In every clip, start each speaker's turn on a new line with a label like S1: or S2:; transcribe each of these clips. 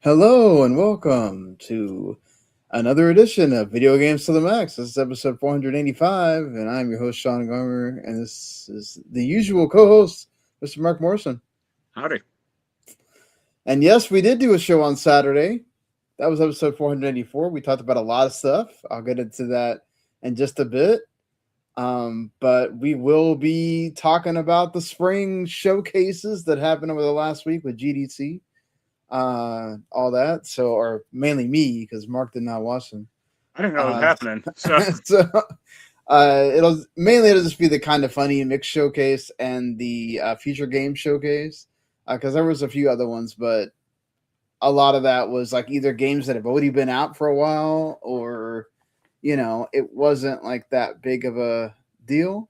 S1: Hello and welcome to another edition of Video Games to the Max. This is episode 485, and I'm your host, Sean Garmer, and this is the usual co host, Mr. Mark Morrison.
S2: Howdy.
S1: And yes, we did do a show on Saturday. That was episode 484. We talked about a lot of stuff. I'll get into that in just a bit. But we will be talking about the spring showcases that happened over the last week with GDC. All that. So, or mainly me because Mark did not watch them.
S2: I didn't know it was
S1: Uh,
S2: happening. So
S1: so it'll just be the kind of funny mix showcase and the future game showcase because there was a few other ones, but a lot of that was like either games that have already been out for a while or it wasn't like that big of a deal.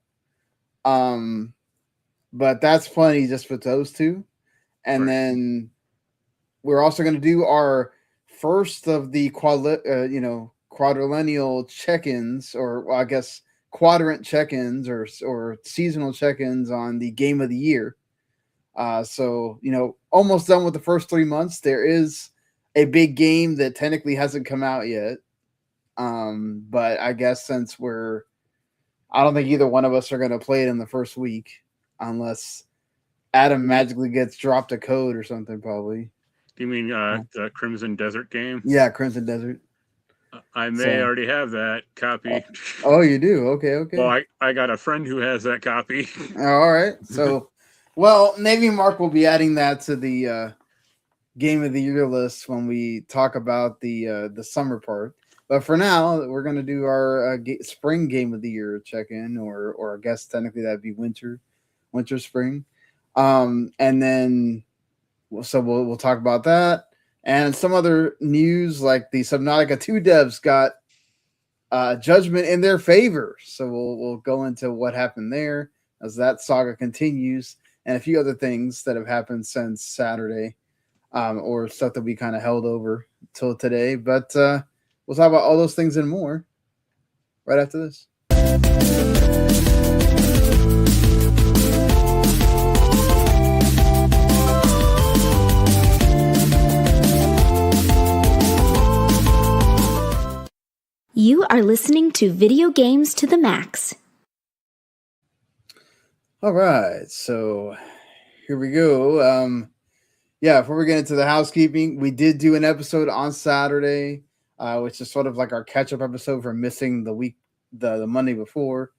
S1: Um, but that's funny just with those two, and
S2: right.
S1: then we're also going to do our first of the quadrillennial check-ins, or well, I guess quadrant check-ins or seasonal check-ins on the game of the year. So almost done with the first 3 months. There is a big game that technically hasn't come out yet, but I guess since I don't think either one of us are going to play it in the first week, unless Adam magically gets dropped a code or something, probably.
S2: Do you mean the Crimson Desert game?
S1: Yeah, Crimson Desert.
S2: I may
S1: So,
S2: already have that copy.
S1: oh, you do? Okay,
S2: Well,
S1: okay.
S2: I got a friend who has that copy.
S1: All right. So, well, maybe Mark will be adding that to the game of the year list when we talk about the summer part. But for now, we're gonna do our spring game of the year check in, or I guess technically that'd be winter, spring, and then so we'll talk about that and some other news like the Subnautica 2 devs got judgment in their favor. So we'll go into what happened there as that saga continues, and a few other things that have happened since Saturday, or stuff that we kind of held over till today. But we'll talk about all those things and more right after this.
S3: You are listening to Video Games to the Max.
S1: All right, so here we go. Yeah, before we get into the housekeeping, we did do an episode on Saturday, which is sort of like our catch-up episode for missing the week, the Monday before.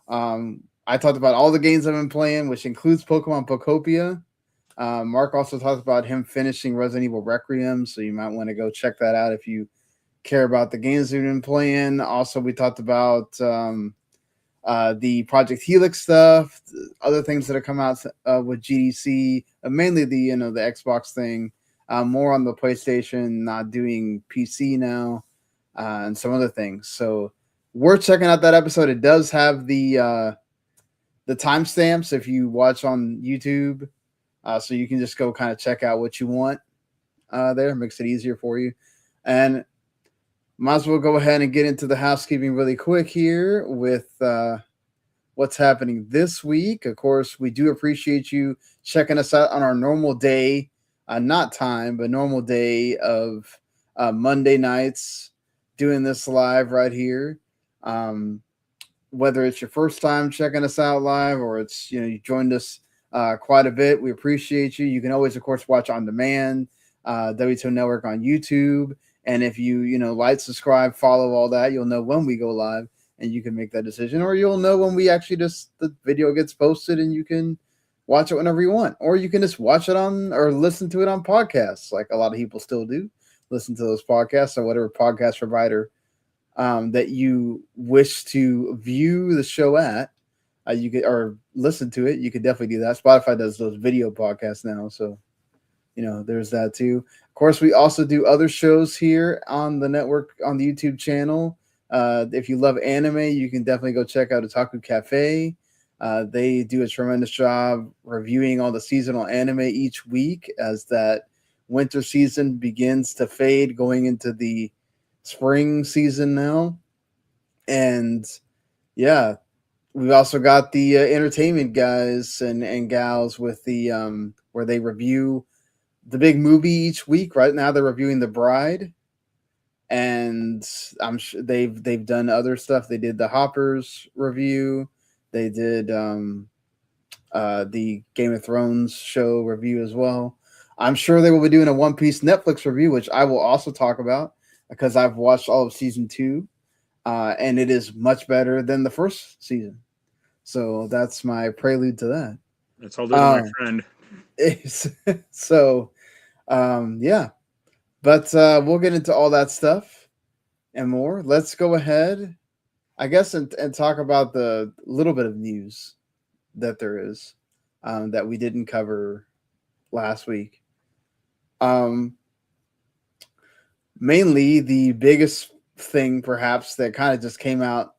S1: I talked about all the games I've been playing, which includes Pokemon Pokopia. Mark also talked about him finishing Resident Evil Requiem, so you might want to go check that out if you care about the games we've been playing. Also, we talked about the Project Helix stuff, other things that have come out with GDC, mainly the Xbox thing, more on the PlayStation, not doing PC now, and some other things. So we're checking out that episode. It does have the timestamps if you watch on YouTube, so you can just go kind of check out what you want there. Makes it easier for you, and might as well go ahead and get into the housekeeping really quick here with what's happening this week. Of course, we do appreciate you checking us out on our normal day, not time, but normal day of Monday nights, doing this live right here. Whether it's your first time checking us out live or it's, you joined us quite a bit, we appreciate you. You can always, of course, watch on demand, W2 Network on YouTube. And if you, like, subscribe, follow all that, you'll know when we go live and you can make that decision, or you'll know when we actually the video gets posted and you can watch it whenever you want, or you can just watch it on or listen to it on podcasts. Like a lot of people still do listen to those podcasts or whatever podcast provider that you wish to view the show at. You could, or listen to it. You could definitely do that. Spotify does those video podcasts now. So, there's that too. Of course, we also do other shows here on the network, on the YouTube channel. If you love anime, you can definitely go check out Otaku Cafe. They do a tremendous job reviewing all the seasonal anime each week as that winter season begins to fade, going into the spring season now. And yeah, we've also got the entertainment guys and gals with the where they review the big movie each week. Right now, they're reviewing The Bride, and I'm sure they've done other stuff. They did the Hoppers review. They did the Game of Thrones show review as well. I'm sure they will be doing a One Piece Netflix review, which I will also talk about because I've watched all of season 2, and it is much better than the first season. So that's my prelude to that.
S2: It's all due to my friend.
S1: So, yeah. But we'll get into all that stuff and more. Let's go ahead, I guess, and talk about the little bit of news that there is that we didn't cover last week. Mainly the biggest thing, perhaps, that kind of just came out,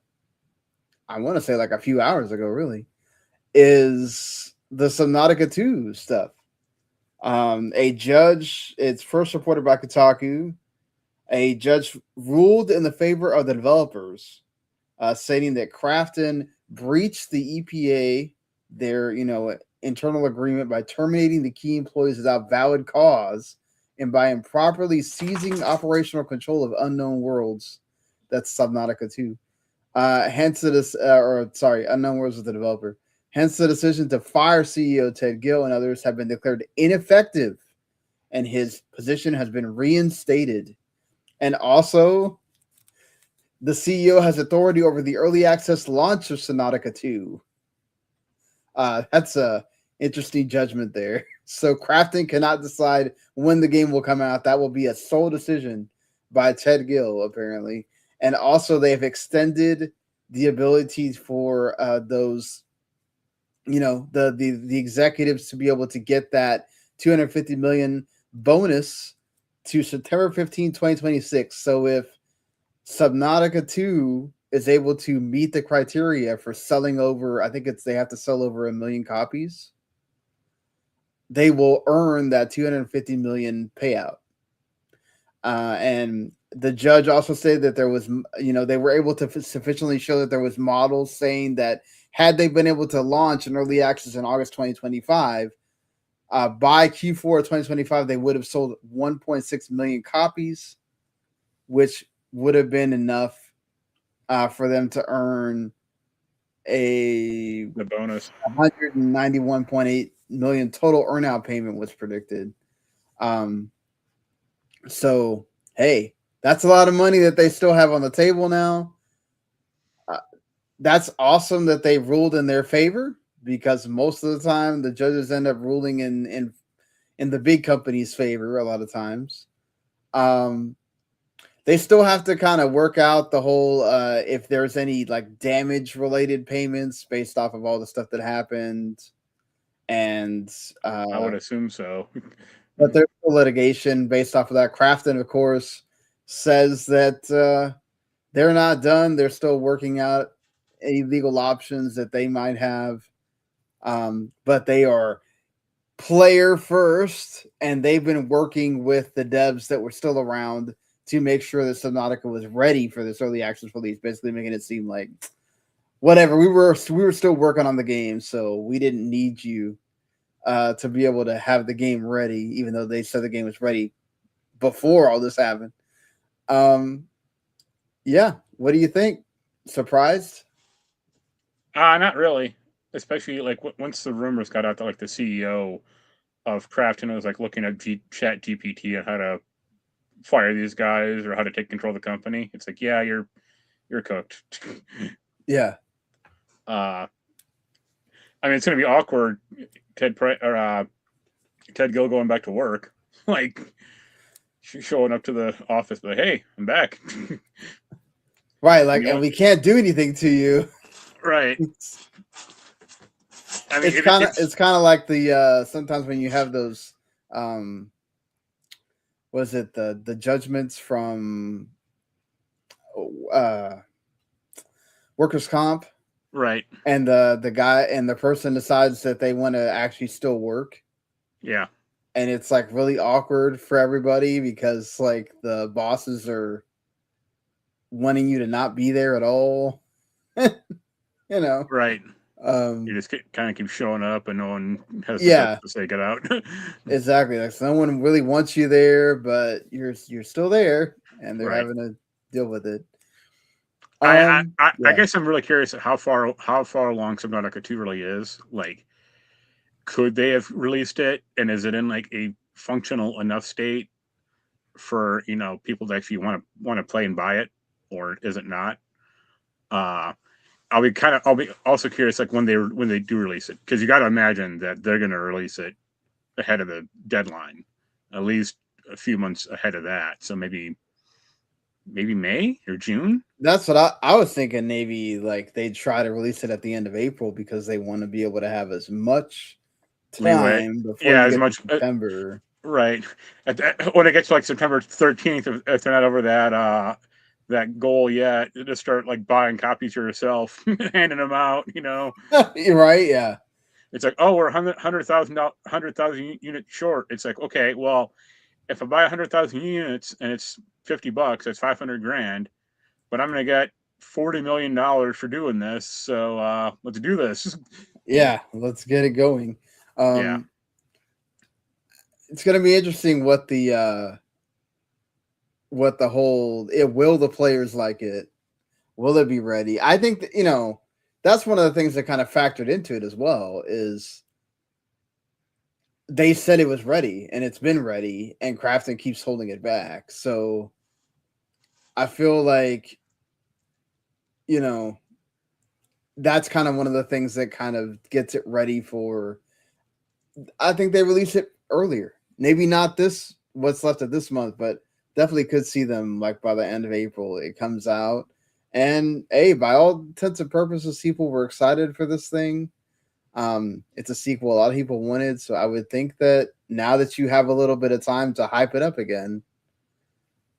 S1: I want to say like a few hours ago, really, is the Subnautica 2 stuff. A judge, it's first reported by Kotaku, a judge ruled in the favor of the developers, stating that Krafton breached the EPA, their internal agreement, by terminating the key employees without valid cause and by improperly seizing operational control of Unknown Worlds. That's Subnautica 2. Hence Unknown Worlds is the developer. Hence the decision to fire CEO Ted Gill and others have been declared ineffective, and his position has been reinstated. And also, the CEO has authority over the early access launch of Subnautica 2. That's a interesting judgment there. So Krafton cannot decide when the game will come out. That will be a sole decision by Ted Gill, apparently. And also, they've extended the ability for those, the executives to be able to get that $250 million bonus to September 15, 2026. So if Subnautica 2 is able to meet the criteria for selling over, I think they have to sell over 1 million copies, they will earn that $250 million payout. And the judge also said that there was, they were able to sufficiently show that there was models saying that had they been able to launch an early access in August 2025, by Q4 2025, they would have sold 1.6 million copies, which would have been enough for them to earn the
S2: bonus.
S1: 191.8 million total earnout payment was predicted. So, hey, that's a lot of money that they still have on the table now. That's awesome that they ruled in their favor, because most of the time the judges end up ruling in the big company's favor a lot of times. They still have to kind of work out the whole if there's any like damage related payments based off of all the stuff that happened. And
S2: I would assume so.
S1: But there's litigation based off of that. Krafton, of course, says that they're not done. They're still working out any legal options that they might have. But they are player first, and they've been working with the devs that were still around to make sure that Subnautica was ready for this early access release, basically making it seem like whatever, we were still working on the game, so we didn't need you to be able to have the game ready, even though they said the game was ready before all this happened. Yeah, what do you think? Surprised?
S2: Not really. Especially like once the rumors got out that like the CEO of Krafton was like looking at Chat GPT and how to fire these guys or how to take control of the company. It's like, yeah, you're cooked.
S1: Yeah.
S2: I mean, it's gonna be awkward. Ted Gill going back to work, like showing up to the office, like, hey, I'm back.
S1: Right, like, and we can't do anything to you.
S2: Right. I mean,
S1: it's kind of like the sometimes when you have those was it the judgments from workers' comp,
S2: right?
S1: And the guy and the person decides that they want to actually still work.
S2: Yeah.
S1: And it's like really awkward for everybody because like the bosses are wanting you to not be there at all.
S2: Right. You just kind of keep showing up, and no one has the
S1: Yeah,
S2: guts to say get out.
S1: exactly. Like someone really wants you there, but you're still there, and they're
S2: Right.
S1: having to deal with it.
S2: I
S1: Yeah.
S2: guess I'm really curious at how far along Subnautica 2 really is. Like, could they have released it, and is it in like a functional enough state for people to actually want to play and buy it, or is it not? Uh, I'll be also curious like when they do release it, because you got to imagine that they're going to release it ahead of the deadline, at least a few months ahead of that. So maybe May or June.
S1: That's what I was thinking. Maybe like they try to release it at the end of April because they want to be able to have as much
S2: Leeway.
S1: time before
S2: Yeah,
S1: you
S2: as
S1: get to
S2: much
S1: September.
S2: right. When it gets to like September 13th, if they're not over that goal yet, to start like buying copies yourself, handing them out.
S1: You're right. Yeah.
S2: It's like, oh, we're 100,000 units short. It's like, okay, well, if I buy 100,000 units and it's $50, that's 500 grand, but I'm gonna get $40 million for doing this. So let's do this.
S1: Yeah. Let's get it going.
S2: Yeah.
S1: It's gonna be interesting what the whole it will the players like it. Will it be ready? I think that, that's one of the things that kind of factored into it as well is they said it was ready and it's been ready and Crafton keeps holding it back. So I feel like, that's kind of one of the things that kind of gets it ready for. I think they release it earlier. Maybe not this what's left of this month, but definitely could see them like by the end of April. It comes out. And hey, by all intents and purposes, people were excited for this thing. It's a sequel a lot of people wanted, so I would think that now that you have a little bit of time to hype it up again,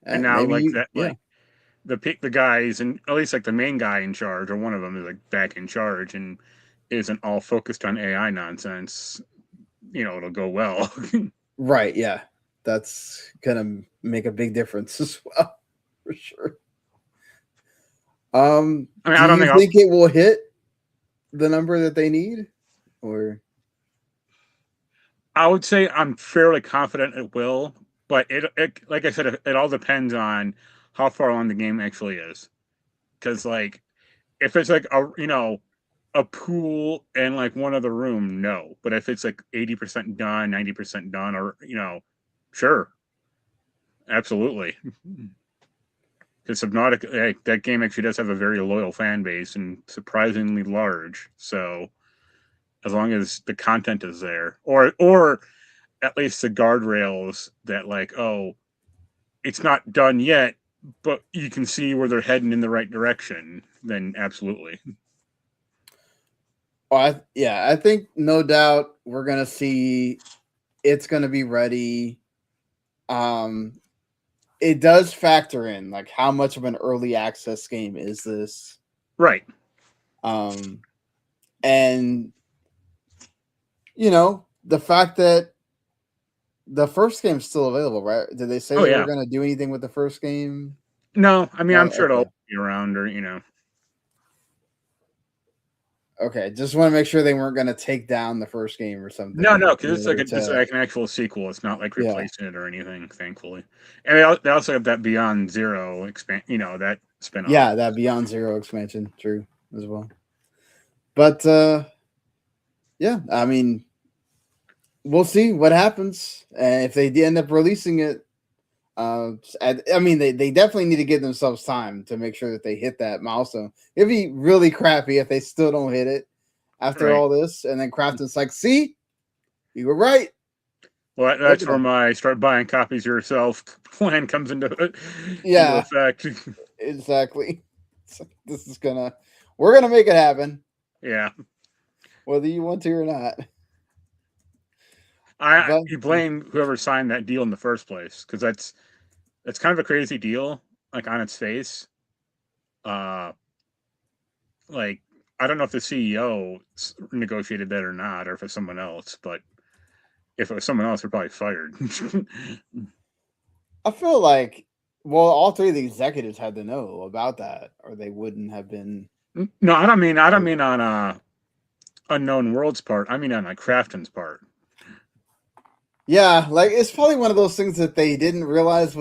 S2: And now
S1: maybe
S2: like
S1: you,
S2: that,
S1: yeah,
S2: like the guys, and at least like the main guy in charge or one of them is like back in charge and isn't all focused on AI nonsense. It'll go well.
S1: right, yeah, that's gonna make a big difference as well, for sure.
S2: I mean,
S1: Do
S2: I don't
S1: you
S2: think
S1: think it will hit the number that they need, or
S2: I would say I'm fairly confident it will, but it like I said, it all depends on how far along the game actually is. Because like if it's like a pool and like one other room, no. But if it's like 80% done, 90% done, or sure, absolutely. Because Subnautica, that game actually does have a very loyal fan base and surprisingly large. So as long as the content is there, or at least the guardrails that like, oh, it's not done yet, but you can see where they're heading in the right direction, then absolutely.
S1: I think no doubt we're gonna see it's gonna be ready. Um, it does factor in like how much of an early access game is this,
S2: Right.
S1: um, and the fact that the first game's still available, right? Did they say
S2: Oh
S1: they were
S2: yeah.
S1: gonna do anything with the first game?
S2: No, I mean, I'm
S1: No,
S2: sure it'll
S1: okay.
S2: be around, or
S1: Okay, just want to make sure they weren't going to take down the first game or
S2: No,
S1: something
S2: because
S1: in order
S2: it's
S1: to,
S2: like an actual sequel. It's not like
S1: yeah,
S2: replacing it or anything, thankfully. And they also have that Beyond Zero expand, that spinoff.
S1: yeah, that Beyond Zero expansion, true as well. But yeah, I mean, we'll see what happens, and if they end up releasing it. I mean, they definitely need to give themselves time to make sure that they hit that milestone. It'd be really crappy if they still don't hit it after
S2: Right.
S1: all this, and then Crafton's like, "See, you were right."
S2: Well,
S1: Look
S2: that's
S1: at
S2: where
S1: them.
S2: my start buying copies yourself plan comes into
S1: Yeah,
S2: effect.
S1: exactly. So this is we're gonna make it happen,
S2: Yeah.
S1: whether you want to or not. But
S2: You blame whoever signed that deal in the first place, because that's kind of a crazy deal, like on its face. Uh, like I don't know if the CEO negotiated that or not, or if it's someone else. But if it was someone else, they're probably fired.
S1: I feel like, well, all three of the executives had to know about that, or they wouldn't have been.
S2: No, I don't mean on Unknown Worlds part. I mean on like Crafton's part.
S1: Yeah, like it's probably one of those things that they didn't realize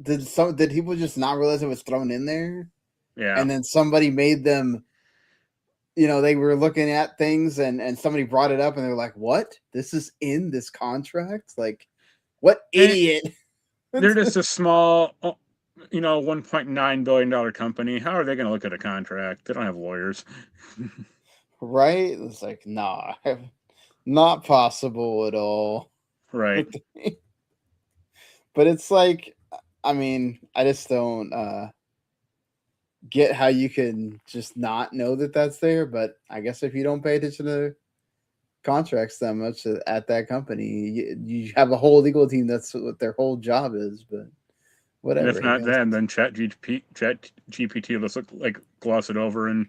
S1: did people just not realize it was thrown in there?
S2: Yeah.
S1: And then somebody made them, they were looking at things and somebody brought it up and they were like, "What? This is in this contract?" Like, what idiot?
S2: They're just a small, $1.9 billion company. How are they going to look at a contract? They don't have lawyers.
S1: Right? It's like, nah, not possible at all.
S2: Right.
S1: But it's like, I mean, I just don't get how you can just not know that that's there. But I guess if you don't pay attention to contracts that much at that company, you have a whole legal team. That's what their whole job is. But whatever.
S2: And if not then ChatGPT will just like gloss it over and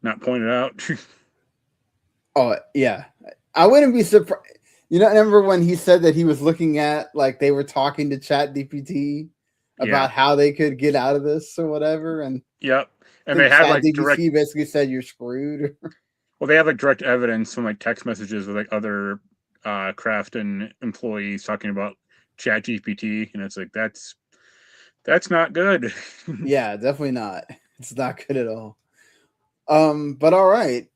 S2: not point it out.
S1: Oh yeah, I wouldn't be surprised. Remember when he said that he was looking at, like, they were talking to ChatGPT about how they could get out of this or whatever, and
S2: yep, and they have like direct.
S1: Basically said you're screwed.
S2: Well, they have like direct evidence from like text messages with like other Crafton employees talking about ChatGPT, and it's like that's not good.
S1: Yeah, definitely not. It's not good at all. But all right.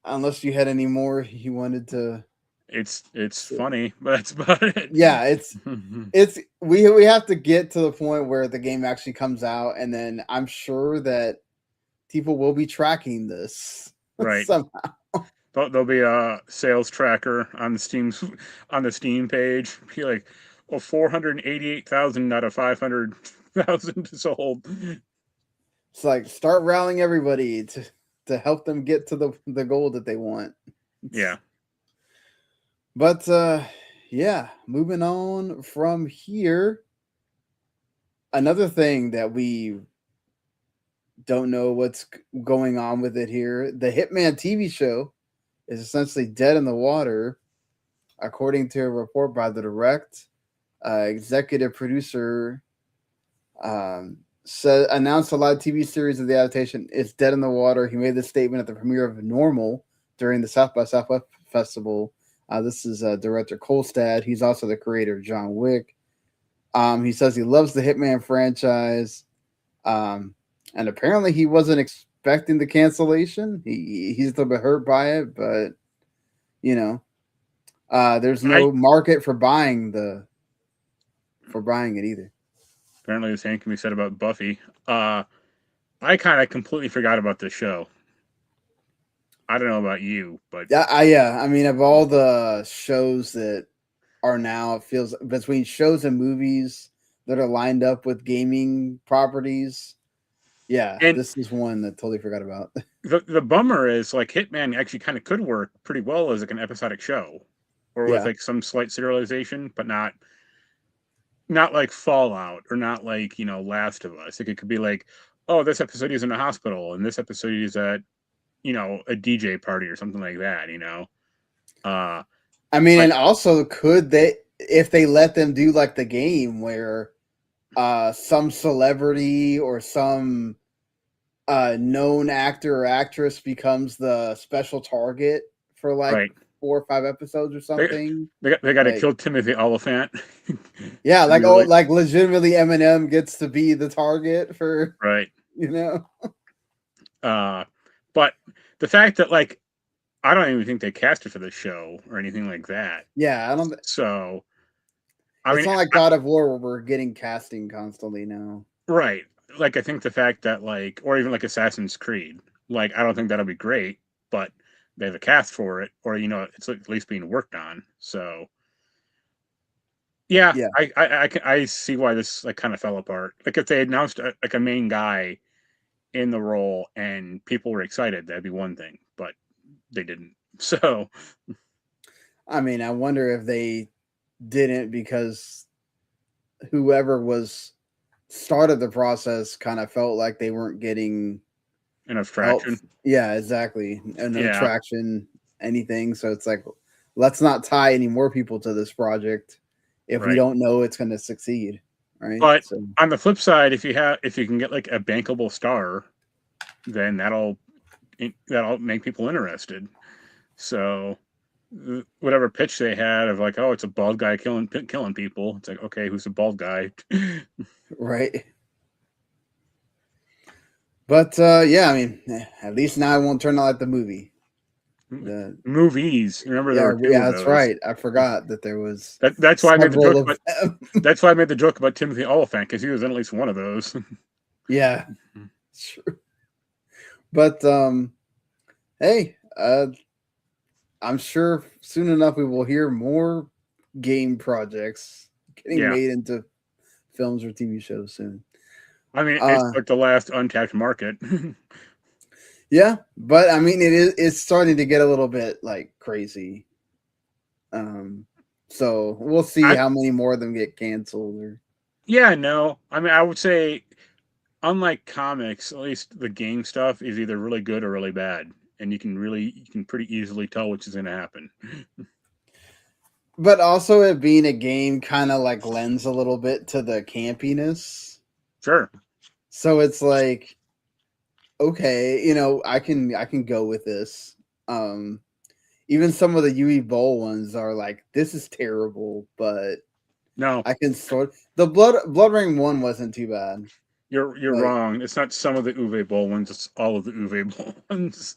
S1: Unless you had any more you wanted to.
S2: It's funny, but that's about it.
S1: Yeah, it's we have to get to the point where the game actually comes out, and then I'm sure that people will be tracking this
S2: right
S1: somehow.
S2: There'll be a sales tracker on the Steam page. Be like, 488,000 out of 500,000 sold.
S1: It's like, start rallying everybody to help them get to the goal that they want.
S2: Yeah.
S1: But yeah, moving on from here. Another thing that we don't know what's going on with it here. The Hitman TV show is essentially dead in the water, according to a report by the Direct. Executive producer announced a live TV series of the adaptation. It's dead in the water. He made this statement at the premiere of Normal during the South by Southwest Festival. This is director Kolstad. He's also the creator of John Wick. He says he loves the Hitman franchise. And apparently he wasn't expecting the cancellation. He's a little bit hurt by it, but there's no market for buying it either.
S2: Apparently the same can be said about Buffy. I kind of completely forgot about this show. I don't know about you, but
S1: I mean, of all the shows that are now, it feels between shows and movies that are lined up with gaming properties. Yeah, and this is one that totally forgot about.
S2: The bummer is, like, Hitman actually kind of could work pretty well as like an episodic show, or with like some slight serialization, but not like Fallout or not like Last of Us. Like, it could be like, oh, this episode is in a hospital and this episode is at a DJ party or something like that.
S1: I mean, and also could they, if they let them do like the game where some celebrity or some known actor or actress becomes the special target for like 4 or 5 episodes or something.
S2: They got to kill Timothy Oliphant.
S1: Yeah, like like legitimately Eminem gets to be the target for
S2: But the fact that, like, I don't even think they casted for the show or anything like that.
S1: Yeah, I don't.
S2: So,
S1: it's not like God of War where we're getting casting constantly now.
S2: Right. Like, I think the fact that, like, or even like Assassin's Creed, like, I don't think that'll be great, but they have a cast for it, or it's at least being worked on. So, yeah. I see why this like kind of fell apart. Like, if they announced like a main guy in the role and people were excited, that'd be one thing, but they didn't. So,
S1: I mean, I wonder if they didn't because whoever started the process kind of felt like they weren't getting
S2: enough traction.
S1: Yeah, exactly. No traction, anything. So it's like, let's not tie any more people to this project if we don't know it's going to succeed. Right.
S2: But on the flip side, if you can get like a bankable star, then that'll make people interested. So whatever pitch they had of like, oh, it's a bald guy killing people. It's like, okay, who's the bald guy?
S1: Right. But yeah, I mean, at least now I won't turn on like the movie. The
S2: Movies. Remember there were two of
S1: that's
S2: those.
S1: right. I forgot that there was.
S2: That's why I made the joke.
S1: Of
S2: About, that's why I made the joke about Timothy Oliphant, because he was in at least one of those.
S1: Yeah, true. But hey, I'm sure soon enough we will hear more game projects getting made into films or TV shows soon.
S2: I mean, it's like the last untapped market.
S1: Yeah, but I mean, it's starting to get a little bit like crazy. So we'll see how many more of them get canceled. Or
S2: yeah, no, I mean, I would say, unlike comics, at least the game stuff is either really good or really bad, and you can pretty easily tell which is going to happen.
S1: But also, it being a game kind of like lends a little bit to the campiness.
S2: Sure.
S1: So it's like, okay, I can go with this. Even some of the UE Bowl ones are like, this is terrible, but
S2: no,
S1: I can sort. The Blood Ring one wasn't too bad.
S2: You're wrong. It's not some of the Uwe Bowl ones. It's all of the Uwe Bowl ones.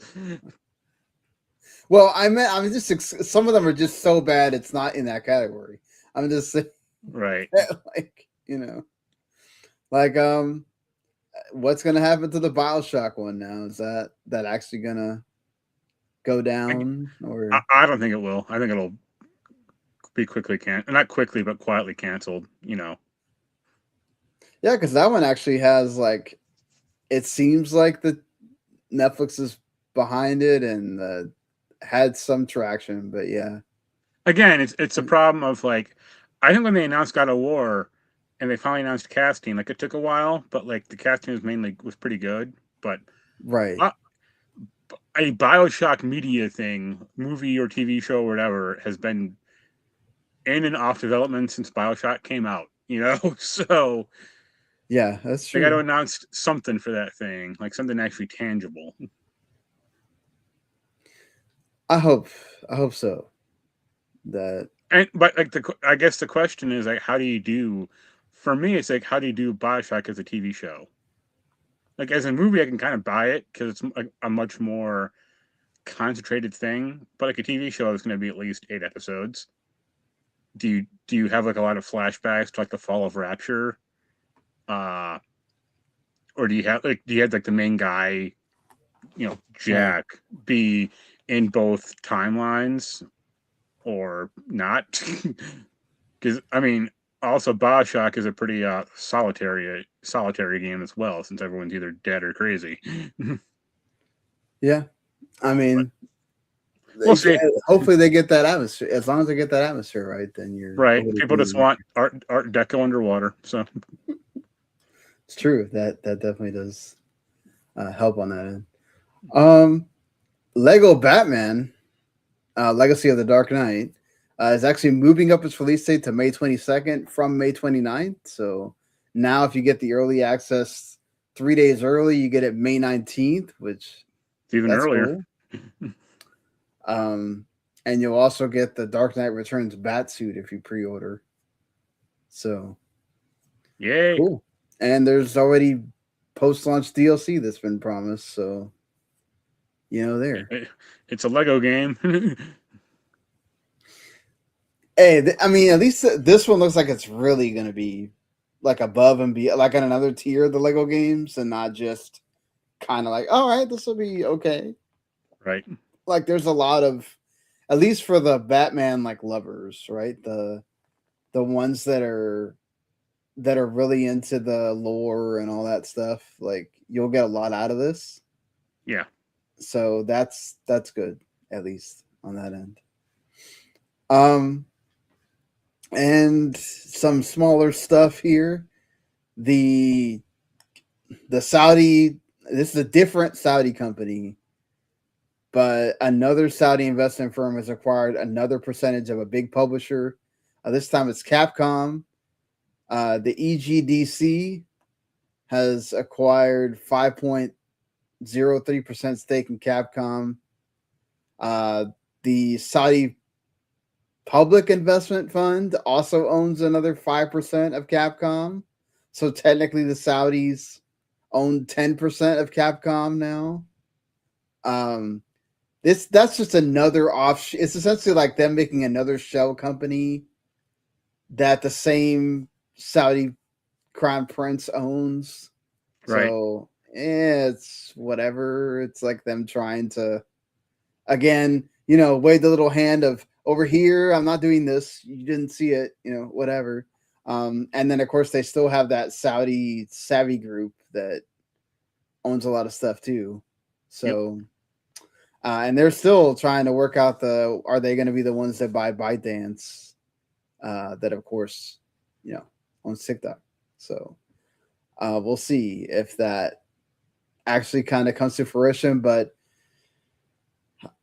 S1: Well, I'm just some of them are just so bad it's not in that category. I'm just saying,
S2: right.
S1: Like like what's gonna happen to the BioShock one now? Is that actually gonna go down? Or
S2: I don't think it will. I think it'll be quickly not quickly, but quietly canceled. Yeah,
S1: because that one actually has like, it seems like the Netflix is behind it and had some traction, but yeah.
S2: Again, it's a problem of like, I think when they announced God of War and they finally announced casting, like it took a while, but like the casting was pretty good. But
S1: right,
S2: a BioShock media thing, movie or TV show or whatever, has been in and off development since BioShock came out. So
S1: yeah, that's true.
S2: They got to announce something for that thing, like something actually tangible.
S1: I hope so. But
S2: like I guess the question is like, how do you do? For me, it's like, how do you do BioShock as a TV show? Like as a movie, I can kind of buy it because it's a much more concentrated thing. But like a TV show is going to be at least 8 episodes. Do you have like a lot of flashbacks to like the fall of Rapture? Or do you have like the main guy, Jack, be in both timelines or not? Because I mean, also BioShock is a pretty solitary game as well, since everyone's either dead or crazy.
S1: Yeah, I mean,
S2: we'll see.
S1: Hopefully, they get that atmosphere. As long as they get that atmosphere right, then you're
S2: right. People just want Art Deco underwater, so
S1: it's true. That definitely does help on that end. Lego Batman, Legacy of the Dark Knight, is actually moving up its release date to May 22nd from May 29th. So now, if you get the early access 3 days early, you get it May 19th, which
S2: it's even earlier.
S1: Cool. And you'll also get the Dark Knight Returns Batsuit if you pre-order. So,
S2: yay!
S1: Cool. And there's already post-launch DLC that's been promised. So, there.
S2: It's a Lego game.
S1: Hey, I mean, at least this one looks like it's really going to be like above and be like on another tier of the Lego games, and not just kind of like, all right, this will be okay.
S2: Right.
S1: Like there's a lot of, at least for the Batman like lovers, right? The ones that are really into the lore and all that stuff, like you'll get a lot out of this.
S2: Yeah.
S1: So that's good, at least on that end. And some smaller stuff here. The Saudi, this is a different Saudi company, but another Saudi investment firm has acquired another percentage of a big publisher. This time it's Capcom. The EGDC has acquired 5.03% stake in Capcom. the Saudi Public Investment Fund also owns another 5% of Capcom. So technically the Saudis own 10% of Capcom now. That's just another offshoot. It's essentially like them making another shell company that the same Saudi crown prince owns.
S2: Right.
S1: So it's whatever. It's like them trying to, again, wave the little hand of over here. I'm not doing this. You didn't see it, whatever. And then of course they still have that Saudi savvy group that owns a lot of stuff too. So, and they're still trying to work out are they going to be the ones that buy ByteDance? That of course, owns TikTok. So, we'll see if that actually kind of comes to fruition, but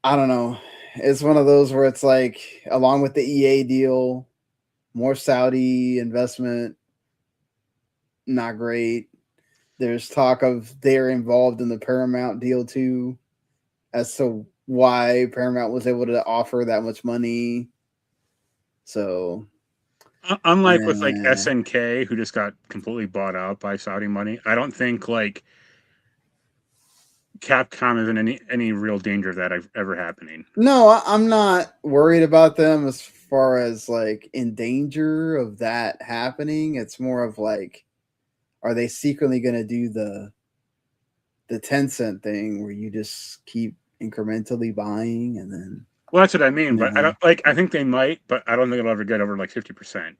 S1: I don't know. It's one of those where it's like, along with the EA deal, more Saudi investment, not great. There's talk of they're involved in the Paramount deal too, as to why Paramount was able to offer that much money. So,
S2: unlike with like SNK, who just got completely bought out by Saudi money, I don't think like Capcom is in any real danger of that ever happening.
S1: No, I'm not worried about them as far as like in danger of that happening. It's more of like, are they secretly going to do the Tencent thing where you just keep incrementally buying and then?
S2: Well, that's what I mean. But I don't I think they might, but I don't think it'll ever get over like 50%.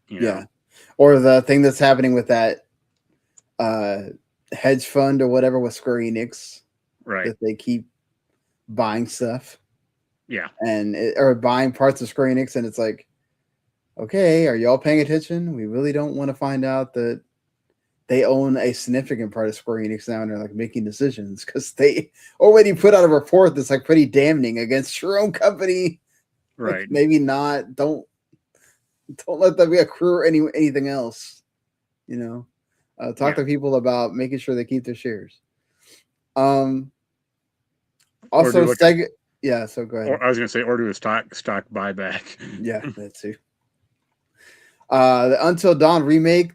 S1: Yeah, or the thing that's happening with that hedge fund or whatever with Square Enix,
S2: right?
S1: That they keep buying stuff, or buying parts of Square Enix, and it's like, okay, are y'all paying attention? We really don't want to find out that they own a significant part of Square Enix now, and they're like making decisions because they already put out a report that's like pretty damning against your own company.
S2: Right?
S1: Like, maybe not. Don't let that be accrue anything else. Talk to people about making sure they keep their shares. Also, Sega. Yeah, so go ahead.
S2: Or I was going to say, or do a stock buyback.
S1: Yeah, that too. The Until Dawn remake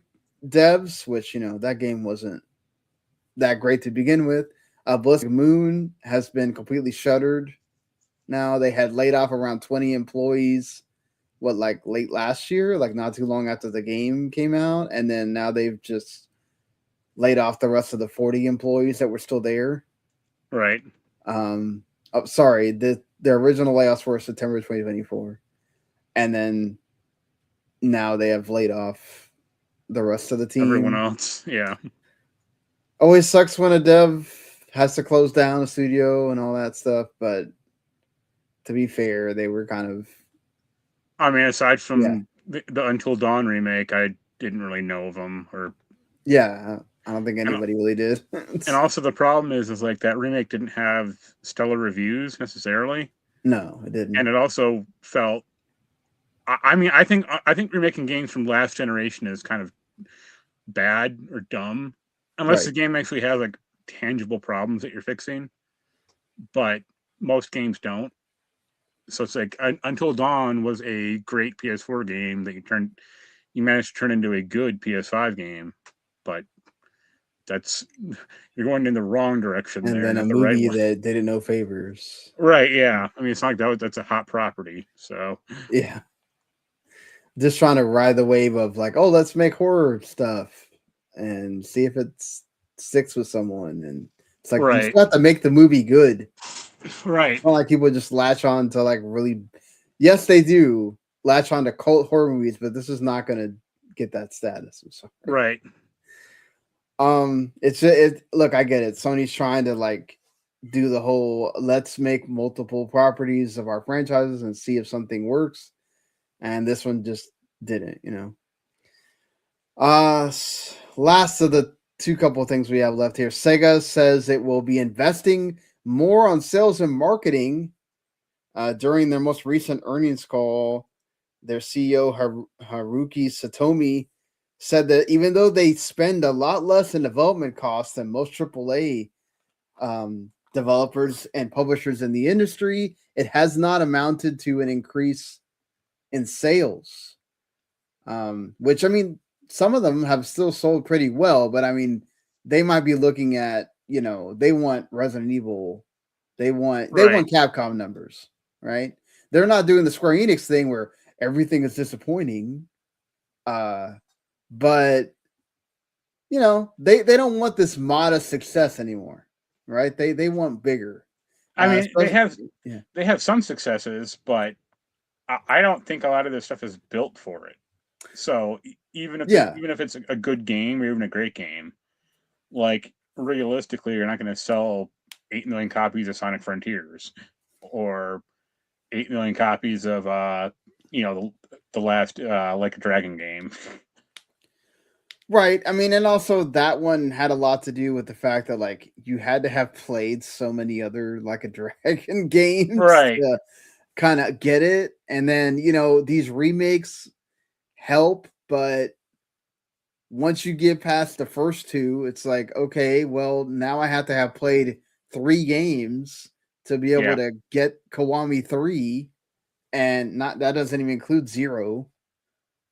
S1: devs, which that game wasn't that great to begin with. Blizzard Moon has been completely shuttered. Now they had laid off around 20 employees. Like late last year, like not too long after the game came out, and then now they've just laid off the rest of the 40 employees that were still there.
S2: Right.
S1: Sorry, the original layoffs were September 2024, and then now they have laid off the rest of the team.
S2: Everyone else, yeah.
S1: Always sucks when a dev has to close down a studio and all that stuff, but to be fair, they were kind of.
S2: I mean, aside from the Until Dawn remake, I didn't really know of them.
S1: Yeah, I don't think anybody really did.
S2: And also the problem is like that remake didn't have stellar reviews necessarily.
S1: No, it didn't.
S2: And it also felt. I mean, I think remaking games from last generation is kind of bad or dumb, unless the game actually has like tangible problems that you're fixing. But most games don't. So it's like Until Dawn was a great PS4 game that you managed to turn into a good PS5 game, but you're going in the wrong direction.
S1: And
S2: there,
S1: then a movie that didn't know favors.
S2: Right? Yeah. I mean, it's not like that's a hot property. So
S1: yeah, just trying to ride the wave of like, oh, let's make horror stuff and see if it sticks with someone. And it's like you still have to make the movie good.
S2: Right.
S1: It's not like people just latch on to like really. Yes, they do latch on to cult horror movies, but this is not going to get that status.
S2: Right.
S1: Look, I get it. Sony's trying to like do the whole let's make multiple properties of our franchises and see if something works, and this one just didn't. Last of the couple of things we have left here. Sega says it will be investing more on sales and marketing. During their most recent earnings call, their CEO Haruki Satomi said that even though they spend a lot less in development costs than most AAA developers and publishers in the industry, it has not amounted to an increase in sales. Which, I mean, some of them have still sold pretty well, but I mean, they might be looking at, they want Resident Evil, they want Capcom numbers, right? They're not doing the Square Enix thing where everything is disappointing. But they don't want this modest success anymore, right? They want bigger.
S2: I mean, they have some successes, but I don't think a lot of this stuff is built for it. So even if it's a good game or even a great game, like realistically, you're not going to sell 8 million copies of Sonic Frontiers or 8 million copies of the last Like a Dragon game.
S1: Right. I mean, and also that one had a lot to do with the fact that like you had to have played so many other Like a Dragon games to kind of get it. And then, these remakes help, but once you get past the first two, it's like, okay, well, now I have to have played 3 games to be able to get Kiwami 3, and that doesn't even include 0.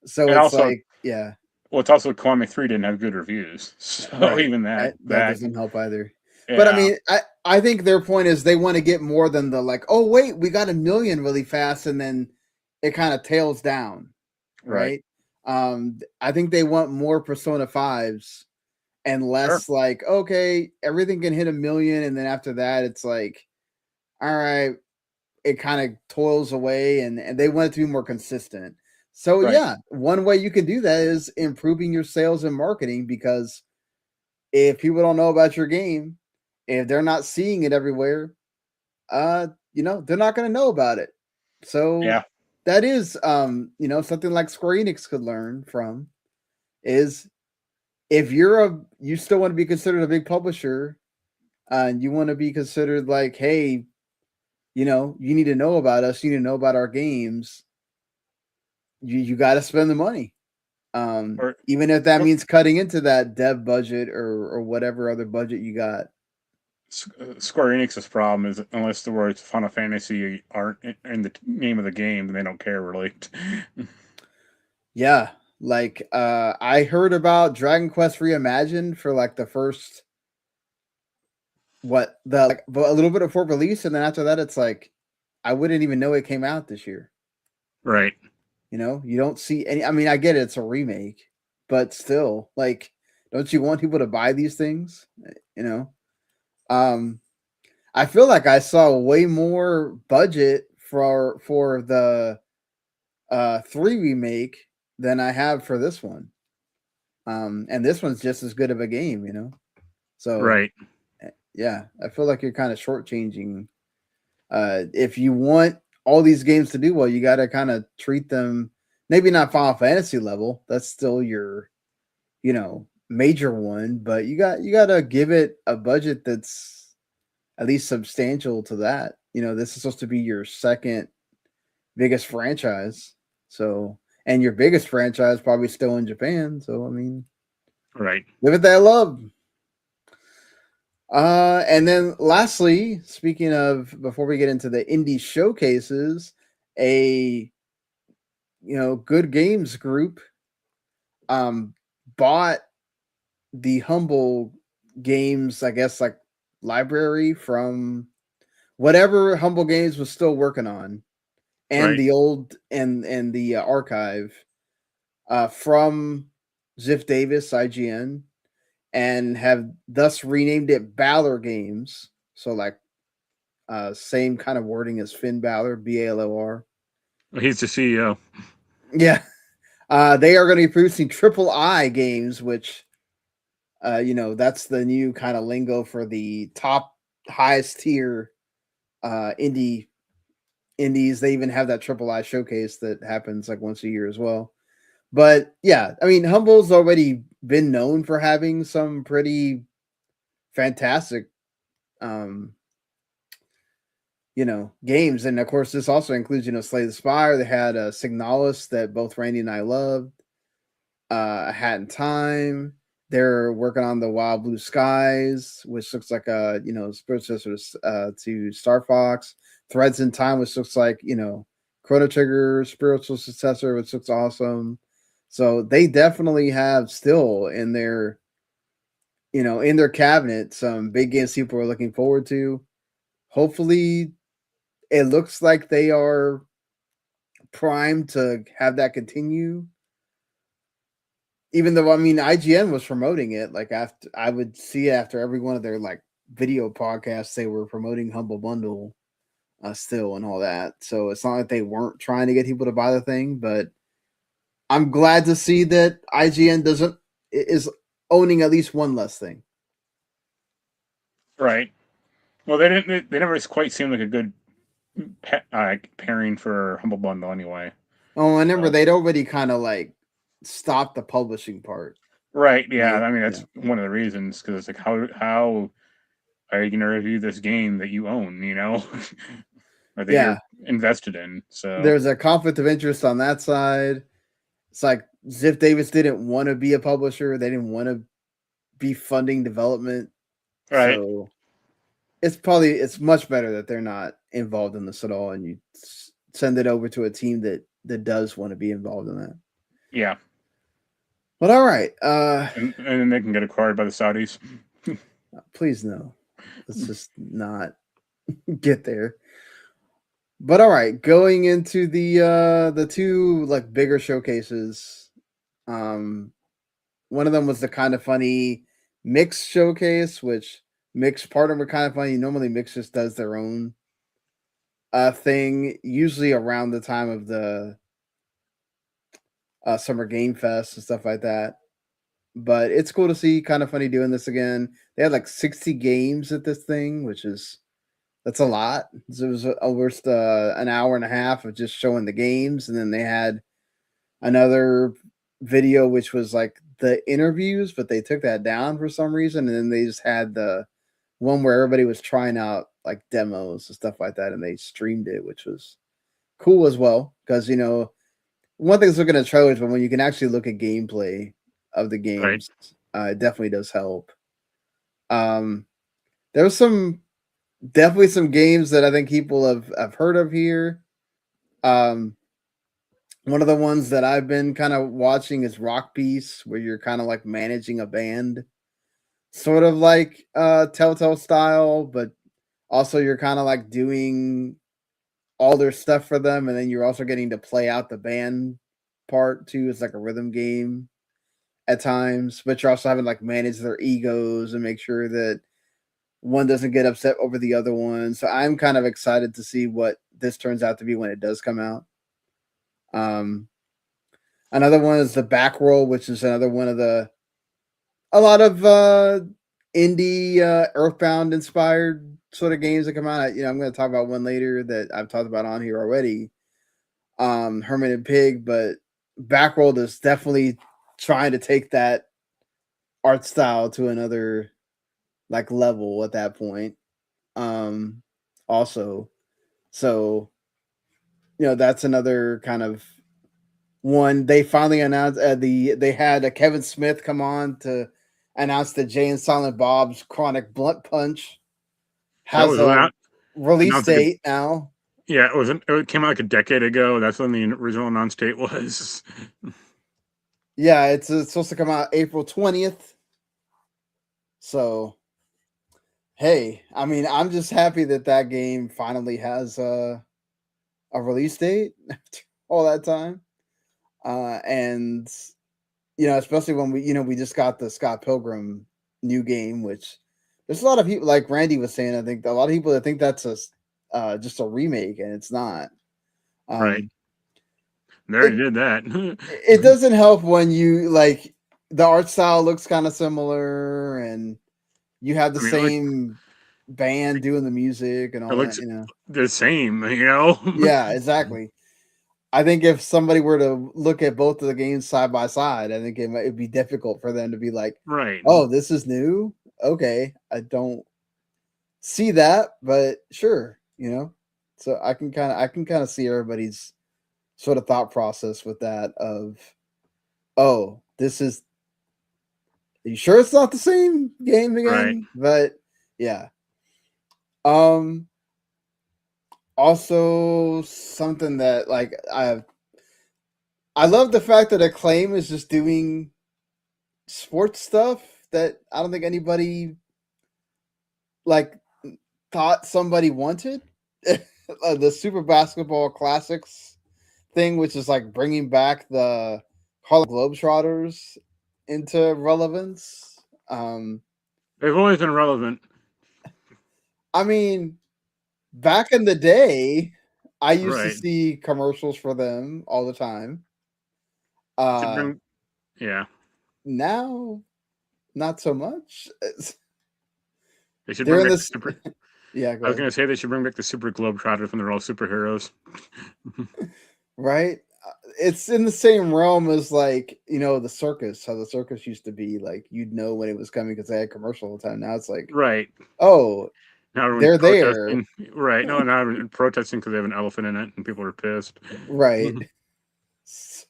S1: So and it's also, like, yeah.
S2: Well, it's also Kiwami 3 didn't have good reviews, so even that
S1: doesn't help either. Yeah. But I mean, I think their point is they want to get more than the like, oh wait, we got 1 million really fast, and then it kind of tails down, right? I think they want more Persona 5s and less like, okay, everything can hit 1 million, and then after that, it's like, all right, it kind of toils away, and they want it to be more consistent. So yeah, one way you can do that is improving your sales and marketing, because if people don't know about your game, if they're not seeing it everywhere, they're not going to know about it. So that is, something like Square Enix could learn from is if you still want to be considered a big publisher, and you want to be considered like, hey, you need to know about us, you need to know about our games. You got to spend the money, even if that means cutting into that dev budget or whatever other budget you got.
S2: Square Enix's problem is unless the words Final Fantasy aren't in the name of the game, they don't care really.
S1: Yeah, like I heard about Dragon Quest Reimagined for like the first a little bit before release, and then after that, it's like I wouldn't even know it came out this year.
S2: Right.
S1: You don't see any. I mean, I get it, it's a remake, but still, like, don't you want people to buy these things? I feel like I saw way more budget for the 3 remake than I have for this one. And this one's just as good of a game, So yeah, I feel like you're kind of shortchanging. If you want all these games to do well, you got to kind of treat them, maybe not Final Fantasy level. That's still your, major one, but you got to give it a budget that's at least substantial to that. This is supposed to be your second biggest franchise. So, and your biggest franchise probably still in Japan. So, I mean, give it that love. And then lastly, speaking of, before we get into the indie showcases, a Good Games Group bought the Humble Games, I guess, like library from whatever Humble Games was still working on, and the old and the archive from Ziff Davis, IGN, and have thus renamed it Balor Games. So like same kind of wording as Finn Balor, Balor.
S2: He's the CEO.
S1: Yeah. They are going to be producing AAA games, which that's the new kind of lingo for the top highest tier indies. They even have that AAA showcase that happens like once a year as well. But yeah, I mean, Humble's already been known for having some pretty fantastic games. And of course, this also includes, Slay the Spire. They had Signalis that both Randy and I loved. A Hat in Time. They're working on the Wild Blue Skies, which looks like a spiritual to Star Fox. Threads in Time, which looks like Chrono Trigger spiritual successor, which looks awesome. So they definitely have still in their in their cabinet some big games people are looking forward to. Hopefully, it looks like they are primed to have that continue. Even though IGN was promoting it, like after I would see after every one of their like video podcasts, they were promoting Humble Bundle still and all that. So it's not like they weren't trying to get people to buy the thing, but I'm glad to see that IGN is owning at least one less thing.
S2: Right. Well, they didn't. They never quite seemed like a good pairing for Humble Bundle anyway.
S1: Oh, I remember they'd already kind of like stopped the publishing part.
S2: Right. Yeah. I mean, that's one of the reasons, because it's like, how are you going to review this game that you own? Or that you're invested in. So
S1: there's a conflict of interest on that side. It's like Ziff Davis didn't want to be a publisher. They didn't want to be funding development.
S2: Right.
S1: So it's much better that they're not involved in this at all, and you send it over to a team that does want to be involved in that.
S2: Yeah.
S1: But all right.
S2: And then they can get acquired by the Saudis.
S1: Please no. Let's just not get there. But all right, going into the two like bigger showcases. One of them was the Kind of Funny Mix showcase, which Mix partnered with Kind of Funny. Normally Mix just does their own thing, usually around the time of the Summer Game Fest and stuff like that. But it's cool to see Kind of Funny doing this again. They had like 60 games at this thing, that's a lot. It was almost an hour and a half of just showing the games, and then they had another video which was like the interviews, but they took that down for some reason, and then they just had the one where everybody was trying out like demos and stuff like that, and they streamed it, which was cool as well, because one thing is looking at trailers, but when you can actually look at gameplay of the games, it definitely does help. There was definitely some games that I think people have heard of here. One of the ones that I've been kind of watching is Rock Piece, where you're kind of like managing a band, sort of like Telltale style, but also you're kind of like doing all their stuff for them, and then you're also getting to play out the band part too. It's like a rhythm game at times, but you're also having to like manage their egos and make sure that one doesn't get upset over the other one. So I'm kind of excited to see what this turns out to be when it does come out. Another one is the Back Roll, which is another one of a lot of indie Earthbound inspired sort of games that come out. I'm going to talk about one later that I've talked about on here already. Hermit and Pig, but Backroll is definitely trying to take that art style to another like level at that point. Also, so that's another kind of one. They finally announced they had Kevin Smith come on to announce that Jay and Silent Bob's Chronic Blunt Punch has a release date now.
S2: Yeah, it came out like a decade ago. That's when the original announced date was.
S1: Yeah, it's supposed to come out April 20th. So, hey, I'm just happy that game finally has a release date after all that time. And especially when we just got the Scott Pilgrim new game, which there's a lot of people, like Randy was saying, I think a lot of people that think that's just a remake, and it's not.
S2: Right. They already did that.
S1: It doesn't help when you like the art style looks kind of similar, and you have the same band doing the music and all that.
S2: The same,
S1: Yeah, exactly. I think if somebody were to look at both of the games side by side, I think it'd be difficult for them to be like,
S2: right,
S1: oh, this is new. Okay, I don't see that, but sure, So I can kind of see everybody's sort of thought process with that of, oh, this is Are you sure it's not the same game again?
S2: Right.
S1: But yeah. Also something that like I love the fact that Acclaim is just doing sports stuff that I don't think anybody like thought somebody wanted. The Super Basketball Classics thing, which is like bringing back the Harlem Globetrotters into relevance.
S2: They've always been relevant.
S1: I mean, back in the day, I used to
S2: Right.
S1: see commercials for them all the time.
S2: Should bring, yeah.
S1: Now, not so much.
S2: They should
S1: They're
S2: bring
S1: in
S2: back the
S1: this.
S2: super.
S1: Yeah,
S2: I was
S1: go
S2: gonna say they should bring back the Super Globetrotters when they're all superheroes.
S1: right. It's in the same realm as like the circus. How the circus used to be like you'd know when it was coming because they had commercial all the time. Now it's like,
S2: Right.
S1: oh,
S2: Now everyone's
S1: they're there,
S2: protesting. Right. No, now everyone's protesting because they have an elephant in it and people are pissed.
S1: right? So,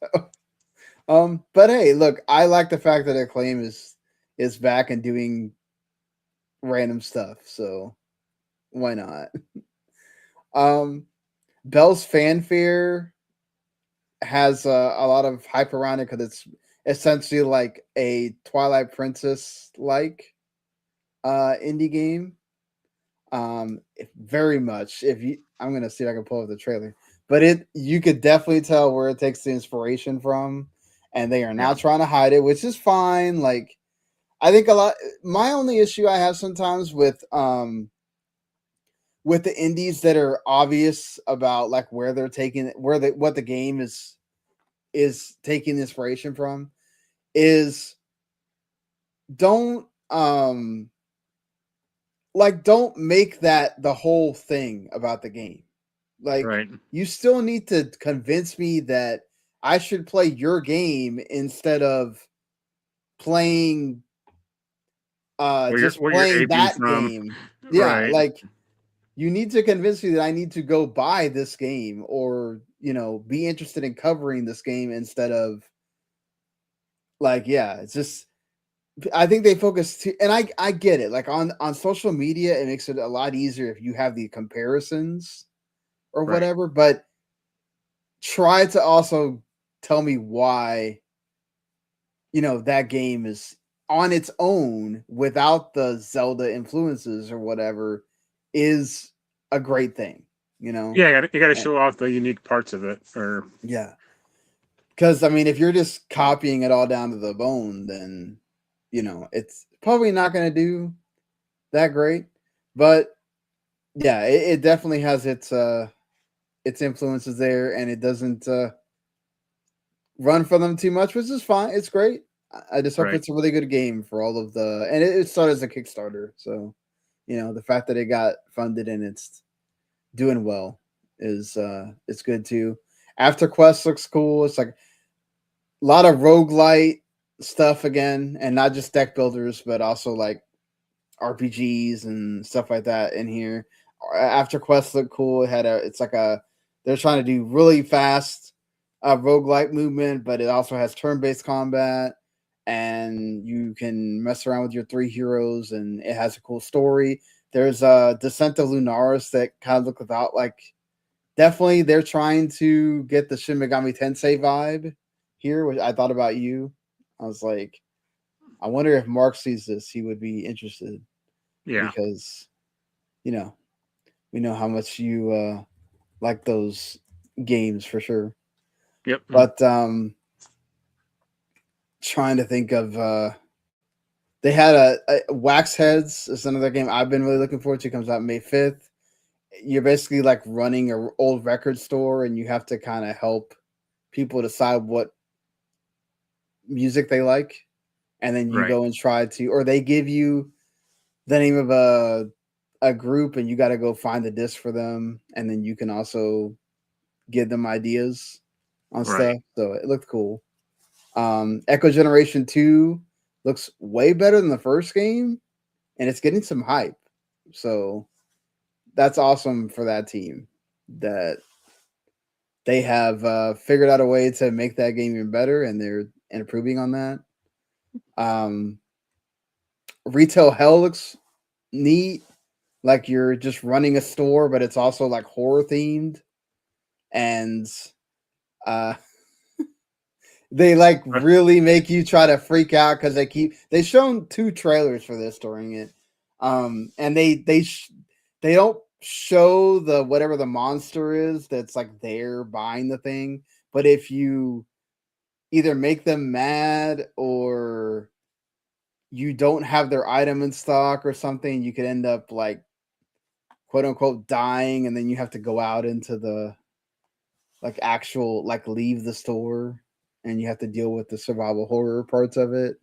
S1: but hey, look, I like the fact that Acclaim is back and doing random stuff. So why not? Bell's Fanfare has a lot of hype around it because it's essentially like a Twilight Princess like indie game. Very much. If you, I'm gonna see if I can pull up the trailer, but you could definitely tell where it takes the inspiration from, and they are not trying to hide it, which is fine. Like, I think a lot. My only issue I have sometimes with the indies that are obvious about like where they're taking what the game is taking inspiration from is don't don't make that the whole thing about the game. Like
S2: Right.
S1: you still need to convince me that I should play your game instead of playing just
S2: Where you're
S1: playing
S2: aping
S1: that
S2: from.
S1: game. Yeah,
S2: Right.
S1: like you need to convince me that I need to go buy this game or, be interested in covering this game instead of like, yeah, it's just I think they focus too, and I get it. Like on social media, it makes it a lot easier if you have the comparisons or
S2: Right.
S1: whatever, but try to also tell me why that game is on its own without the Zelda influences or whatever is a great thing,
S2: Yeah, you got to
S1: And-
S2: show off the unique parts of it. Or
S1: yeah. Because I mean, if you're just copying it all down to the bone, then it's probably not going to do that great. But yeah, it definitely has its influences there, and it doesn't run for them too much, which is fine. It's great. I just hope
S2: right.
S1: it's a really good game for all of and it started as a Kickstarter, so the fact that it got funded and it's doing well is it's good too. After Quest looks cool. It's like a lot of roguelite stuff again, and not just deck builders, but also like RPGs and stuff like that in here. After Quest looked cool. They're trying to do really fast roguelite movement, but it also has turn-based combat, and you can mess around with your 3 heroes, and it has a cool story. There's a Descent of Lunaris that kind of look without like definitely they're trying to get the Shin Megami Tensei vibe here, which I thought about you. I was like, I wonder if Mark sees this, he would be interested.
S2: Yeah.
S1: Because, we know how much you like those games for sure.
S2: Yep.
S1: But trying to think of they had a Wax Heads is another game I've been really looking forward to. It comes out May 5th. You're basically like running an old record store, and you have to kind of help people decide what music they like, and then you
S2: Right.
S1: go and try to, or they give you the name of a group, and you got to go find the disc for them, and then you can also give them ideas on stuff. So it looked cool. Echo Generation 2 looks way better than the first game, and it's getting some hype. So that's awesome for that team that they have figured out a way to make that game even better, and they're improving on that. Retail Hell looks neat. Like you're just running a store, but it's also like horror themed. And uh they like really make you try to freak out because they shown 2 trailers for this during it. And they don't show the whatever the monster is that's like there buying the thing, but if you either make them mad or you don't have their item in stock or something, you could end up like quote unquote dying, and then you have to go out into the like actual like leave the store, and you have to deal with the survival horror parts of it.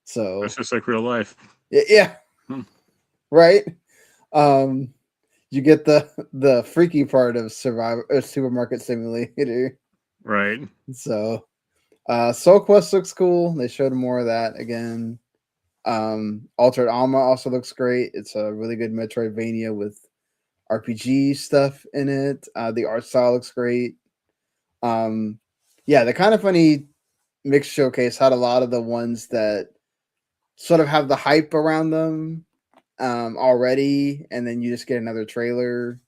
S1: So
S2: it's just like real life.
S1: Yeah. Right. You get the freaky part of Supermarket Simulator.
S2: Right.
S1: So Soul Quest looks cool. They showed more of that again. Altered Alma also looks great. It's a really good Metroidvania with RPG stuff in it. The art style looks great. The Kind of Funny Mix Showcase had a lot of the ones that sort of have the hype around them already, and then you just get another trailer.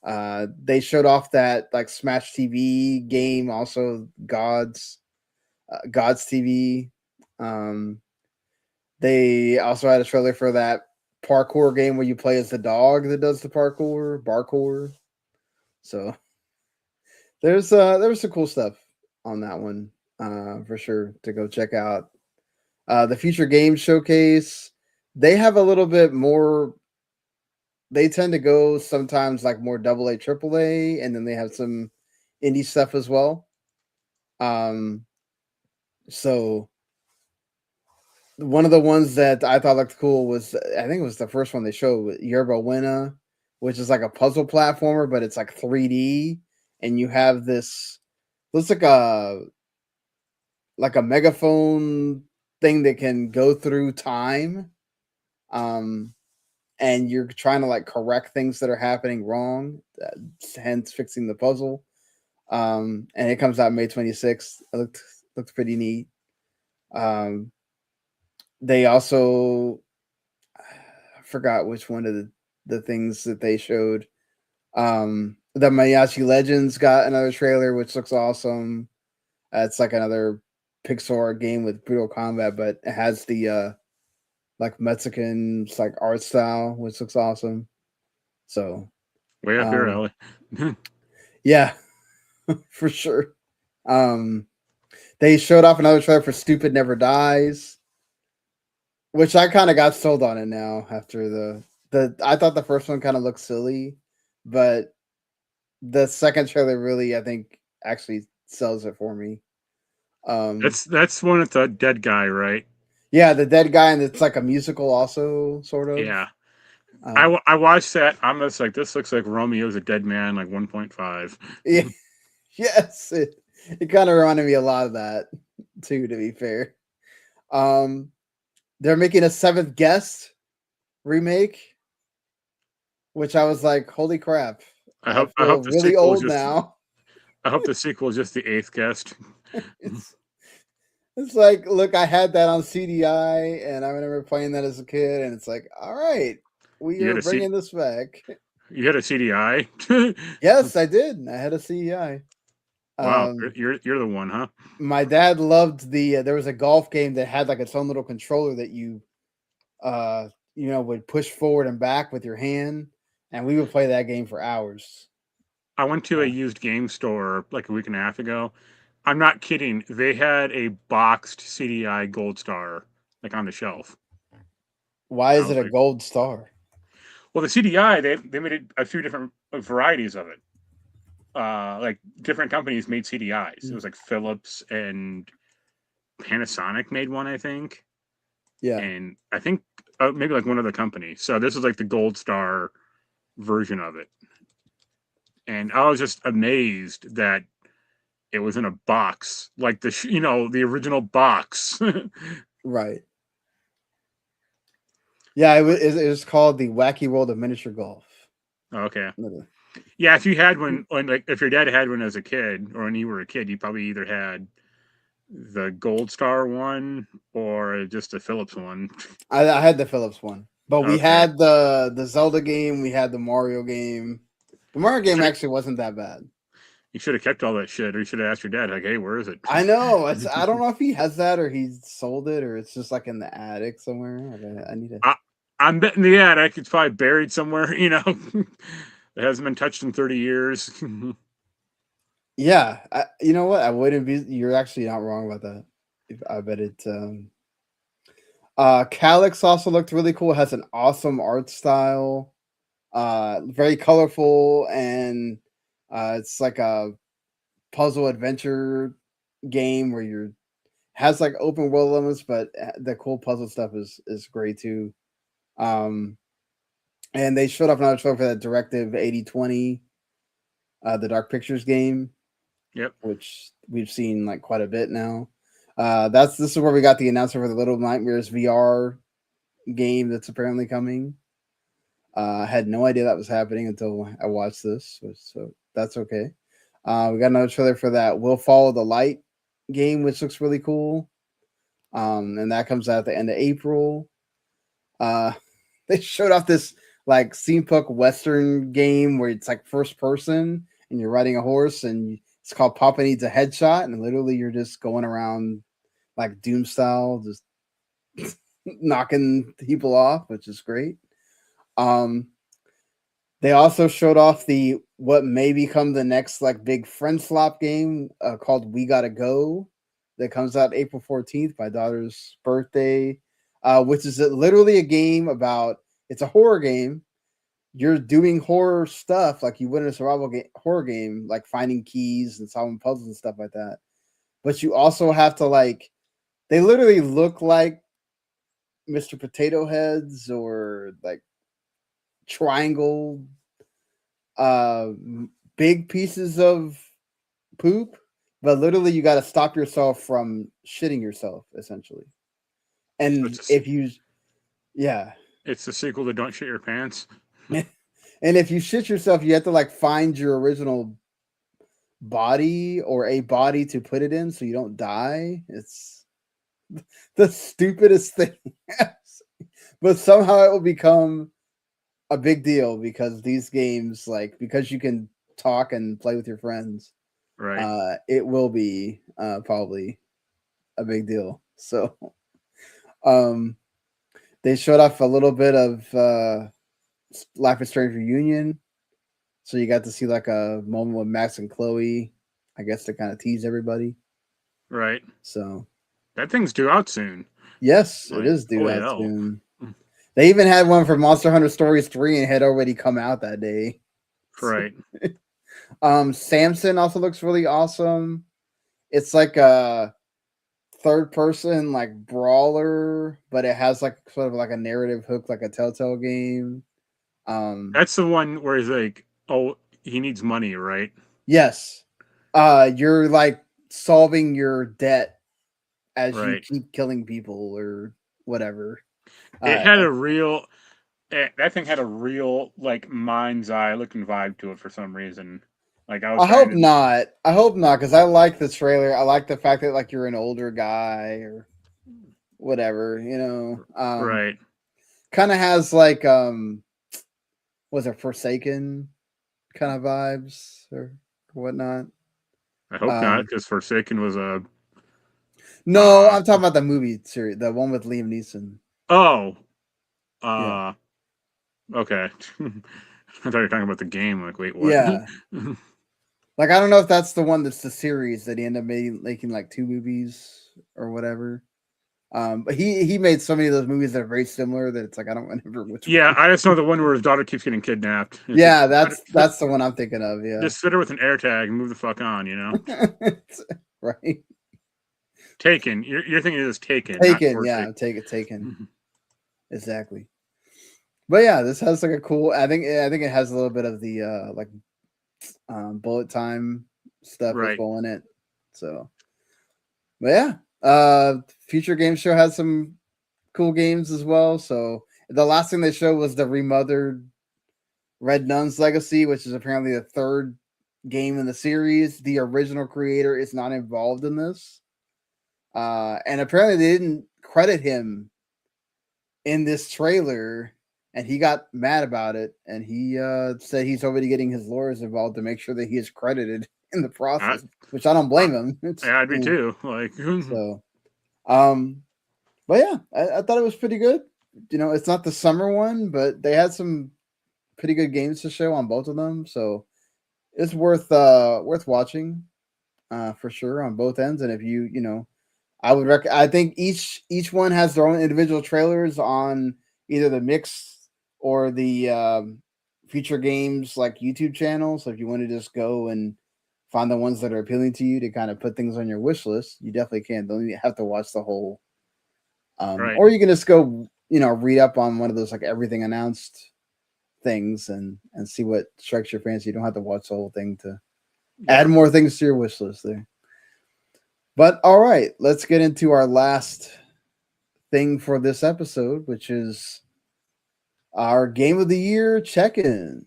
S1: They showed off that like Smash TV game, also God's TV. They also had a trailer for that parkour game where you play as the dog that does the parkour. So there was some cool stuff on that one for sure to go check out. The Future Games Showcase, they have a little bit more. They tend to go sometimes like more AA, AAA, and then they have some indie stuff as well. So one of the ones that I thought looked cool was, I think it was the first one they showed, Yerba Buena, which is like a puzzle platformer, but it's like 3D, and you have this looks like a megaphone thing that can go through time. And you're trying to like correct things that are happening wrong, hence fixing the puzzle. And it comes out May 26th. It looked pretty neat. They also, I forgot which one of the things that they showed. The Mayashi Legends got another trailer, which looks awesome. It's like another Pixar game with brutal combat, but it has the like Mexican like art style, which looks awesome. So
S2: way up your alley.
S1: Yeah, for sure. They showed off another trailer for Stupid Never Dies, which I kind of got sold on it now after the I thought the first one kind of looked silly, but the second trailer really, I think, actually sells it for me.
S2: That's one with the dead guy, right?
S1: Yeah, the dead guy, and it's like a musical also, sort of.
S2: Yeah. I watched that. I'm just like, this looks like Romeo's a Dead Man, like 1.5.
S1: Yeah. Yes, it kind of reminded me a lot of that too, to be fair. They're making a Seventh Guest remake, which I was like, holy crap.
S2: I hope the
S1: really old now.
S2: I hope the sequel is just the 8th guest.
S1: It's like, look, I had that on CDI, and I remember playing that as a kid, and it's like, all right, we are bringing this back.
S2: You had a CDI?
S1: Yes, I did. I had a CDI.
S2: Wow, you're the one, huh?
S1: My dad loved there was a golf game that had like its own little controller that you would push forward and back with your hand, and we would play that game for hours.
S2: I went to a used game store like a week and a half ago. I'm not kidding. They had a boxed CDI Gold Star like on the shelf.
S1: Why is it a gold star?
S2: Well, the CDI, they made a few different varieties of it. Like different companies made CDIs. It was like Philips and Panasonic made one, I think.
S1: Yeah.
S2: And I think maybe like one other company. So this is like the Gold Star version of it. And I was just amazed that it was in a box, like the original box.
S1: Right. Yeah, it was called the Wacky World of Miniature Golf.
S2: Okay. Yeah, if you had one, like if your dad had one as a kid, or when you were a kid, you probably either had the Gold Star one or just the Philips one?
S1: I had the Philips one, but we
S2: Okay.
S1: had the Zelda game, we had the Mario game. The Mario game
S2: Should've-
S1: actually wasn't that bad.
S2: You should have kept all that shit, or you should have asked your dad, like, "Hey, where is it?"
S1: I know. I don't know if he has that or he sold it or it's just like in the attic somewhere. I need to.
S2: I'm betting the attic. It's probably buried somewhere. You know, it hasn't been touched in 30 years.
S1: Yeah, you know what? I wouldn't be. You're actually not wrong about that. I bet it. Calyx also looked really cool. It has an awesome art style. Very colorful and it's like a puzzle adventure game where you're has like open world limits, but the cool puzzle stuff is great too. Um, and they showed off another trailer for that Directive 8020, the Dark Pictures game,
S2: Yep.
S1: which we've seen like quite a bit now. This is where we got the announcement for the Little Nightmares VR game that's apparently coming. I had no idea that was happening until I watched this, so that's okay. We got another trailer for that Will Follow the Light game, which looks really cool. And that comes out at the end of April. They showed off this like steampunk western game where it's like first person and you're riding a horse and it's called Papa Needs a Headshot, and literally you're just going around like Doom style, just knocking people off, which is great. They also showed off the what may become the next like big friend slop game called We Gotta Go that comes out April 14th, my daughter's birthday, which is literally a game about it's a horror game. You're doing horror stuff like you would in a survival horror game, like finding keys and solving puzzles and stuff like that. But you also have to like they literally look like Mr. Potato Heads or like triangle big pieces of poop, but literally you got to stop yourself from shitting yourself essentially. And if you
S2: it's the sequel to Don't Shit Your Pants.
S1: And if you shit yourself, you have to like find your original body or a body to put it in so you don't die. It's the stupidest thing. But somehow it will become a big deal because these games, like, because you can talk and play with your friends,
S2: right?
S1: It will be probably a big deal. So, they showed off a little bit of Life is Strange reunion, so you got to see like a moment with Max and Chloe, I guess to kind of tease everybody.
S2: Right.
S1: So
S2: that thing's due out soon.
S1: Yes,
S2: like,
S1: it is due out
S2: hell.
S1: soon. They even had one for Monster Hunter Stories 3 and had already come out that day.
S2: Right.
S1: Samson also looks really awesome. It's like a third person like brawler, but it has like sort of like a narrative hook, like a Telltale game.
S2: That's the one where he's like, oh, he needs money, right?
S1: Yes. You're like solving your debt as you keep killing people or whatever.
S2: It had a real that thing had a real like mind's eye looking vibe to it for some reason. Like I
S1: hope not. I hope not, because I like the trailer. I like the fact that like you're an older guy or whatever, you know.
S2: Right.
S1: Kind of has like was it Forsaken kind of vibes or whatnot.
S2: I hope not, because Forsaken was a
S1: No, I'm talking about the movie series, the one with Liam Neeson.
S2: Oh.
S1: Yeah.
S2: Okay. I thought you were talking about the game. Like, wait, what?
S1: Yeah. Like, I don't know if that's the one that's the series that he ended up making like 2 movies or whatever. But he made so many of those movies that are very similar that it's like I don't remember which one.
S2: I just know the one where his daughter keeps getting kidnapped.
S1: Yeah, that's the one I'm thinking of. Yeah.
S2: Just fit her with an air tag and move the fuck on, you know?
S1: Right.
S2: Taken. You're thinking of this Taken.
S1: Taken, yeah, Taken. Exactly. But yeah, this has like a cool. I think it has a little bit of the like bullet time stuff as well in it. So, but yeah, Future Game Show has some cool games as well. So the last thing they showed was the remothered Red Nun's Legacy, which is apparently the third game in the series. The original creator is not involved in this. And apparently they didn't credit him in this trailer, and he got mad about it, and he said he's already getting his lawyers involved to make sure that he is credited in the
S2: I,
S1: process, which I don't
S2: I,
S1: blame him.
S2: yeah, I'd be too. Like,
S1: So, but yeah, I thought it was pretty good. You know, it's not the summer one, but they had some pretty good games to show on both of them, so it's worth watching for sure on both ends. And if you know, I think each one has their own individual trailers on either the mix or the future games like YouTube channel. So if you want to just go and find the ones that are appealing to you to kind of put things on your wish list, you definitely can. Don't even have to watch the whole.
S2: right.
S1: Or you can just go, read up on one of those like everything announced things and see what strikes your fancy. You don't have to watch the whole thing to add more things to your wish list there. But all right, let's get into our last thing for this episode, which is our game of the year check-in.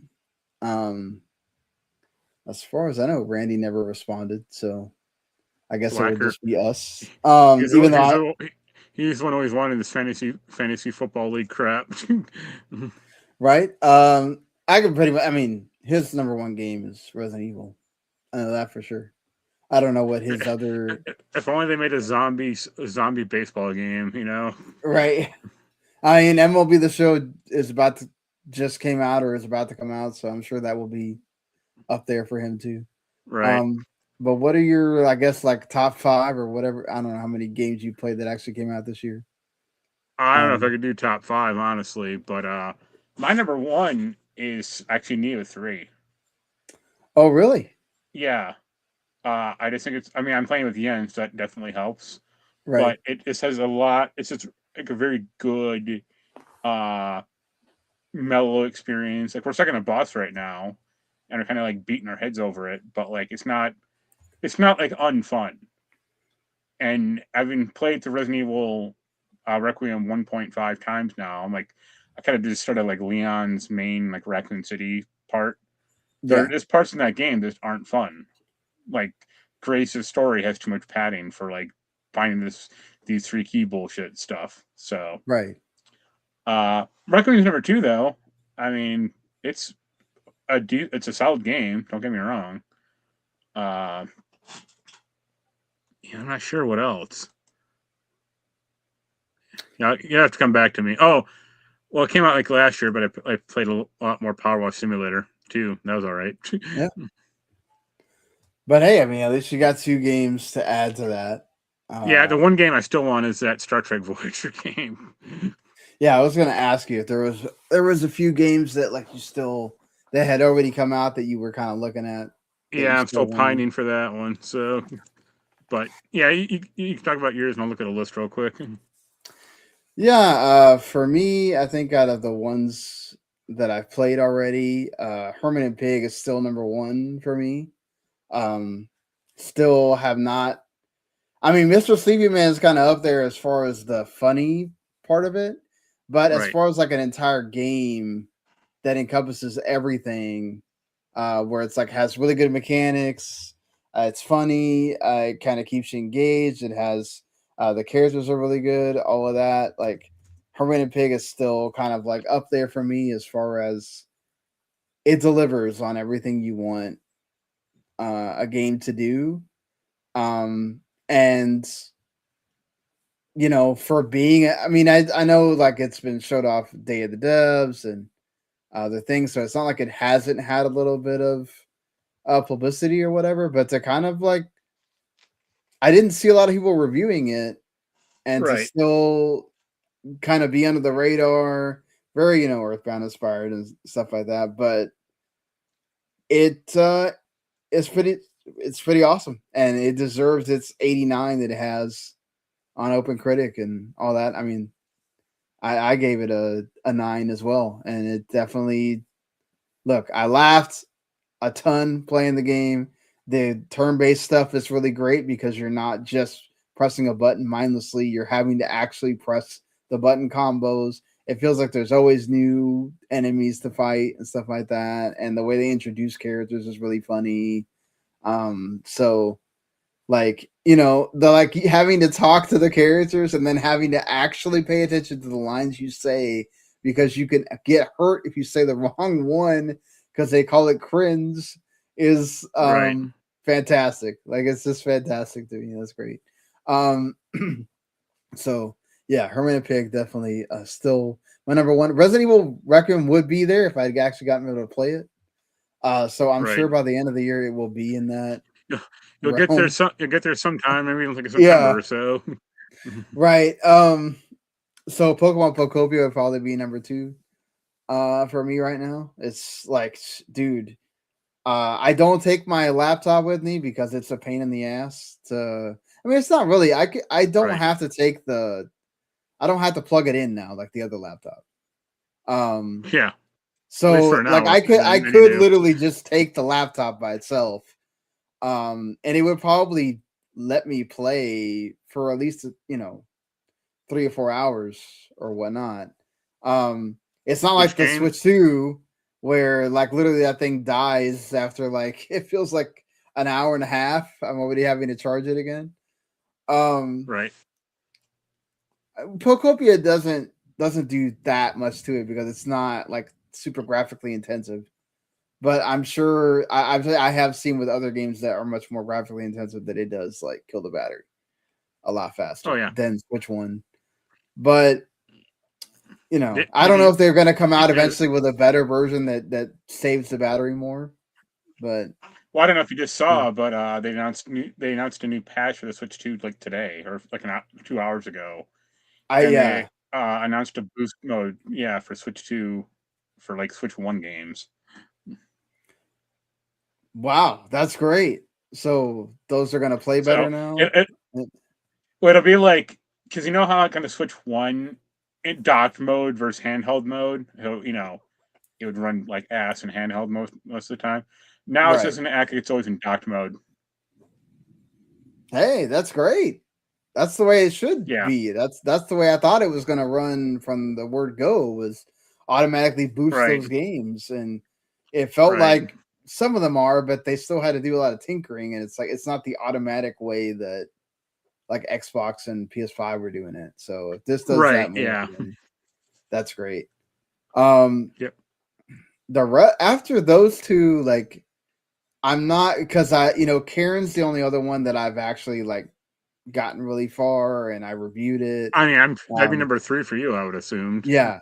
S1: As far as I know, Randy never responded, so I guess it will just be us. Even though
S2: he's one always wanted this fantasy football league crap.
S1: right? I can pretty much. I mean, his number one game is Resident Evil. I know that for sure. I don't know what his other.
S2: If only they made a zombie baseball game,
S1: Right. I mean, MLB The Show is about to just came out or is about to come out, so I'm sure that will be up there for him too.
S2: Right.
S1: But what are your, I guess, like top 5 or whatever? I don't know how many games you played that actually came out this year.
S2: I don't know if I could do top 5, honestly, but my number 1 is actually Neo 3.
S1: Oh, really?
S2: Yeah. I just think I'm playing with Yen, so that definitely helps.
S1: Right.
S2: But it just has a lot. It's just like a very good, mellow experience. Like we're stuck in a boss right now, and we're kind of like beating our heads over it. But like it's not like unfun. And I've been played the Resident Evil Requiem 1.5 times now. I'm like, I kind of just started like Leon's main like Raccoon City part. There's parts in that game that aren't fun. Like Grace's story has too much padding for like finding these 3 key bullshit stuff. So
S1: right.
S2: Requiem's number 2 though. I mean, it's a solid game. Don't get me wrong. Yeah, I'm not sure what else. Yeah, you have to come back to me. Oh, well, it came out like last year, but I played a lot more Power Wash Simulator too. That was all right.
S1: Yeah. But hey, I mean, at least you got 2 games to add to that.
S2: Yeah, the one game I still want is that Star Trek Voyager game.
S1: Yeah, I was gonna ask you if there was a few games that like that had already come out that you were kind of looking at.
S2: Yeah, I'm still pining for that one. So, but yeah, you can talk about yours, and I'll look at a list real quick.
S1: Yeah, for me, I think out of the ones that I've played already, Herman and Pig is still number 1 for me. Still have not. I mean, Mr. Sleepy Man is kind of up there as far as the funny part of it, but as far as like an entire game that encompasses everything, where it's like has really good mechanics, it's funny, it kind of keeps you engaged. It has the characters are really good, all of that. Like Herman and Pig is still kind of like up there for me as far as it delivers on everything you want a game to do. And for being, I mean, I know like it's been showed off Day of the Devs and other things, so it's not like it hasn't had a little bit of publicity or whatever, but to kind of like, I didn't see a lot of people reviewing it, and to still kind of be under the radar, very Earthbound inspired and stuff like that, but it's pretty awesome, and it deserves its 89 that it has on Open Critic and all that. I mean, I gave it a 9 as well, and it definitely I laughed a ton playing the game. The turn-based stuff is really great because you're not just pressing a button mindlessly. You're having to actually press the button combos. It feels like there's always new enemies to fight and stuff like that. And the way they introduce characters is really funny. So Like, you know, the like having to talk to the characters and then having to actually pay attention to the lines you say because you can get hurt if you say the wrong one because they call it cringe is
S2: Right.
S1: fantastic. Like it's just fantastic to me. That's great. Um so yeah, Hermit and Pig definitely still my number one. Resident Evil Requiem would be there if I'd actually gotten able to play it. So I'm
S2: Right.
S1: sure by the end of the year it will be in that
S2: You'll get there
S1: realm.
S2: some. You'll get there sometime. Maybe in like September
S1: Yeah,
S2: or so.
S1: right. So Pokemon Pokopia would probably be number two for me right now. It's like, dude, I don't take my laptop with me because it's a pain in the ass to I mean it's not really I don't
S2: Right.
S1: have to I don't have to plug it in now like the other laptop. Um
S2: Yeah. At least
S1: so
S2: for
S1: like
S2: now,
S1: I
S2: then you
S1: could
S2: do.
S1: literally just take the laptop by itself. And it would probably let me play for at least, you know, 3 or 4 hours or whatnot. It's not
S2: Which
S1: like the
S2: game?
S1: Switch 2 where like literally that thing dies after like it feels like an hour and a half. I'm already having to charge it again. Um
S2: Right.
S1: Pokopia doesn't do that much to it because it's not like super graphically intensive. But I'm sure I have seen with other games that are much more graphically intensive that it does like kill the battery a lot
S2: Oh
S1: faster
S2: yeah.
S1: than Switch 1. But you know, I
S2: Did
S1: don't know
S2: you?
S1: if they're going to come
S2: Did
S1: out
S2: you?
S1: eventually with a better version that saves the battery more. But
S2: Well, I don't know if you just
S1: yeah,
S2: saw, but they announced a new patch for the Switch 2 like today or like 2 hours ago, and they
S1: yeah,
S2: announced a boost mode. Yeah, for Switch 2 for like Switch 1 games.
S1: wow, that's great. So those are going to play
S2: So
S1: better now.
S2: it well, it'll be like because you know how like on the Switch 1 in docked mode versus handheld mode, it would run like ass in handheld most of the time. Now it's just
S1: Right.
S2: gonna act like it's always in docked mode.
S1: Hey, that's great. That's the way it should
S2: Yeah.
S1: be. That's the way I thought it was going to run from the word go was automatically boost
S2: Right.
S1: those games and it felt
S2: Right.
S1: like some of them are but they still had to do a lot of tinkering and it's like it's not the automatic way that like Xbox and PS5 were doing it. So if this does
S2: Right.
S1: that more
S2: Yeah.
S1: then that's great. Um
S2: Yep.
S1: after those two like I'm not because I you know Karen's the only other one that I've actually like gotten really far and I reviewed it.
S2: I mean, that'd be
S1: Um,
S2: number 3 for you, I would assume.
S1: yeah,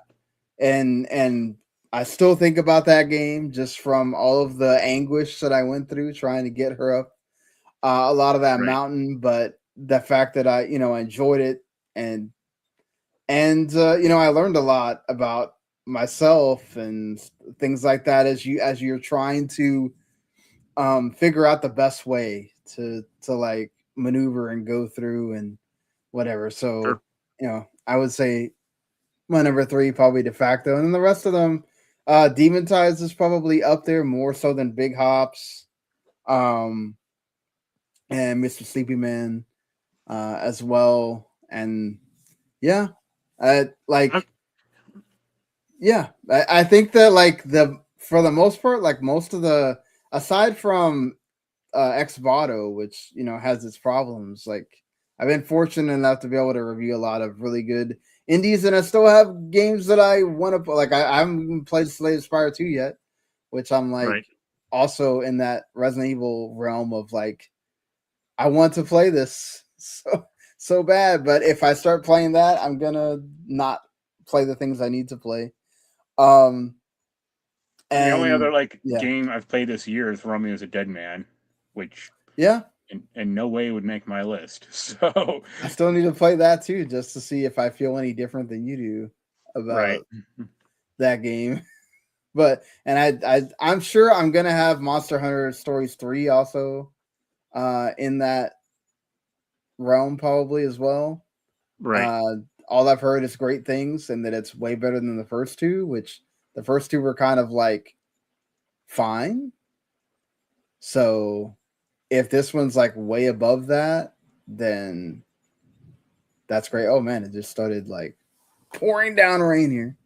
S1: and I still think about that game just from all of the anguish that I went through trying to get her up a lot of that
S2: Right.
S1: mountain, but the fact that I you know enjoyed it and you know I learned a lot about myself and things like that as you're trying to figure out the best way to like maneuver and go through and whatever.
S2: Sure.
S1: So, you know, I would say my number three probably de facto, and then the rest of them, Demon Tides is probably up there more so than Big Hops, um, and Mr. Sleepy Man, as well. And yeah,
S2: I,
S1: like yeah, I think that like the for the most part, like most of the aside from Ex Voto, which you know has its problems. Like I've been fortunate enough to be able to review a lot of really good indies, and I still have games that I want to play. Like I haven't even played Slay the Spire 2 yet, which I'm like
S2: right.
S1: also in that Resident Evil realm of like I want to play this so bad, but if I start playing that, I'm gonna not play the things I need to play. Um
S2: The only other
S1: and
S2: like
S1: yeah,
S2: game I've played this year is Romeo is a Dead Man, which
S1: yeah,
S2: in no way would make my list. So,
S1: I still need to play that too, just to see if I feel any different than you do
S2: right.
S1: about that game. But and I'm sure I'm gonna have Monster Hunter Stories 3 also in that realm probably as well.
S2: Right.
S1: Uh all I've heard is great things and that it's way better than the first two, which the first two were kind of like fine. So if this one's like way above that, then that's great. Oh man, it just started like pouring down rain here.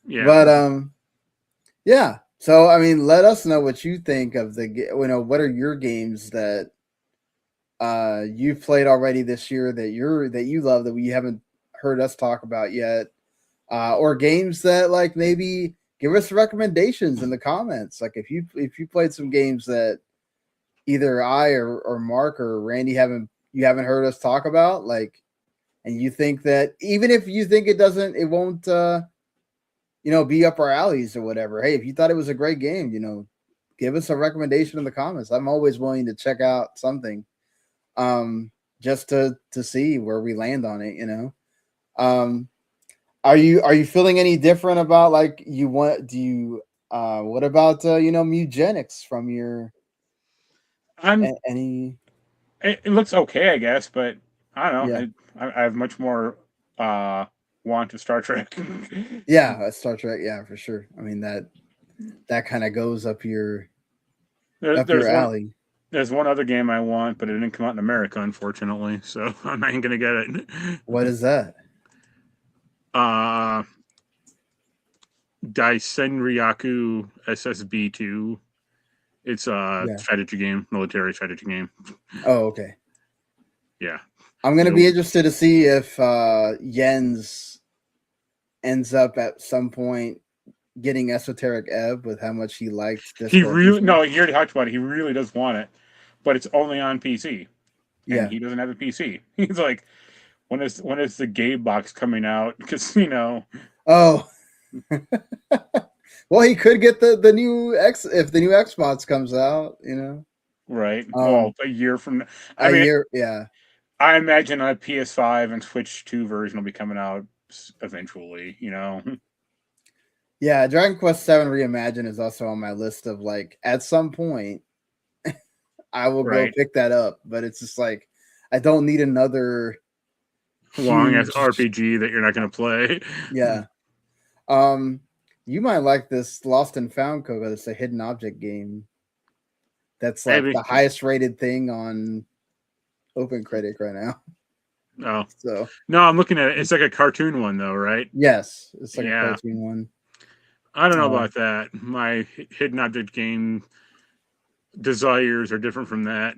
S2: Yeah.
S1: But yeah. So I mean, let us know what you think of the you know what are your games that you've played already this year that you love that we haven't heard us talk about yet, or games that like maybe give us recommendations in the comments. Like if you played some games that either I or Mark or Randy haven't heard us talk about, like, and you think that even if you think it won't be up our alleys or whatever. Hey, if you thought it was a great game, give us a recommendation in the comments. I'm always willing to check out something, just to see where we land on it. Are you feeling any different about like what about Mugenics from your
S2: I'm.
S1: any?
S2: It looks okay, I guess, but I don't know.
S1: Yeah,
S2: I have much more want to Star Trek.
S1: yeah, Star Trek, yeah, for sure. I mean that kind of goes up your
S2: There's one.
S1: alley.
S2: There's one other game I want, but it didn't come out in America, unfortunately. So I'm not gonna get it.
S1: What is that?
S2: Daisenryaku SSB2. It's a
S1: Yeah.
S2: strategy game, military strategy game.
S1: Oh, okay.
S2: Yeah.
S1: I'm gonna be interested to see if Jens ends up at some point getting Esoteric Ebb with how much he liked this.
S2: He already talked about it. He really does want it, but it's only on PC. And he doesn't have a PC. He's like, when is the game box coming out? Because
S1: Oh. Well, he could get the new if the new Xbox comes out,
S2: Right. Well, a year from now.
S1: Year, yeah.
S2: I imagine a PS5 and Switch 2 version will be coming out eventually,
S1: Yeah, Dragon Quest VII Reimagined is also on my list of like at some point I will go pick that up, but it's just like I don't need another
S2: long ass RPG that you're not going to play.
S1: Yeah. You might like this Lost and Found, Coco. It's a hidden object game. That's like the highest rated thing on OpenCritic right now.
S2: Oh,
S1: so
S2: no, I'm looking at it. It's like a cartoon one, though, right?
S1: Yes, it's like a cartoon one.
S2: I don't know about that. My hidden object game desires are different from that.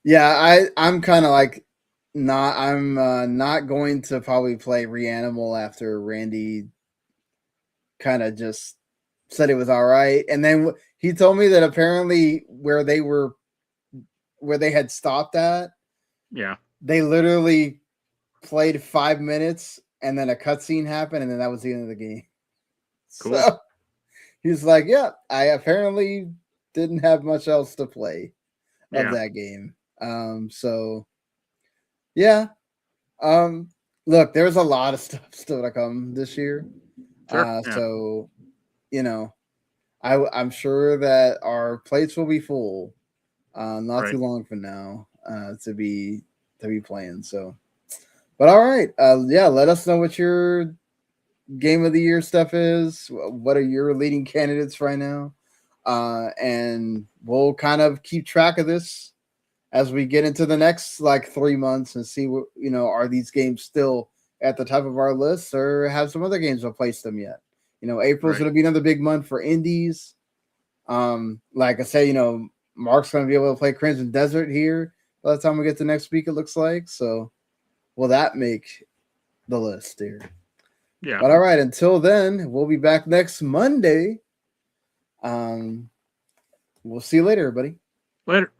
S1: Yeah, I'm kind of like I'm not going to probably play Reanimal after Randy kind of just said it was all right, and then he told me that apparently where they had stopped at, they literally played 5 minutes and then a cutscene happened and then that was the end of the game. Cool. So he's like, yeah, I apparently didn't have much else to play of that game. So yeah. Look, there's a lot of stuff still to come this year. Sure, so I'm sure that our plates will be full not too long from now to be playing. So, but all right, let us know what your game of the year stuff is. What are your leading candidates right now? And we'll kind of keep track of this as we get into the next like 3 months and see what are these games still at the top of our list or have some other games replaced them yet. April's going to be another big month for indies. Like I say, Mark's going to be able to play Crimson Desert here by the time we get to next week, it looks like. So will that make the list here? Yeah. But all right, until then, we'll be back next Monday. We'll see you later, everybody.
S2: Later.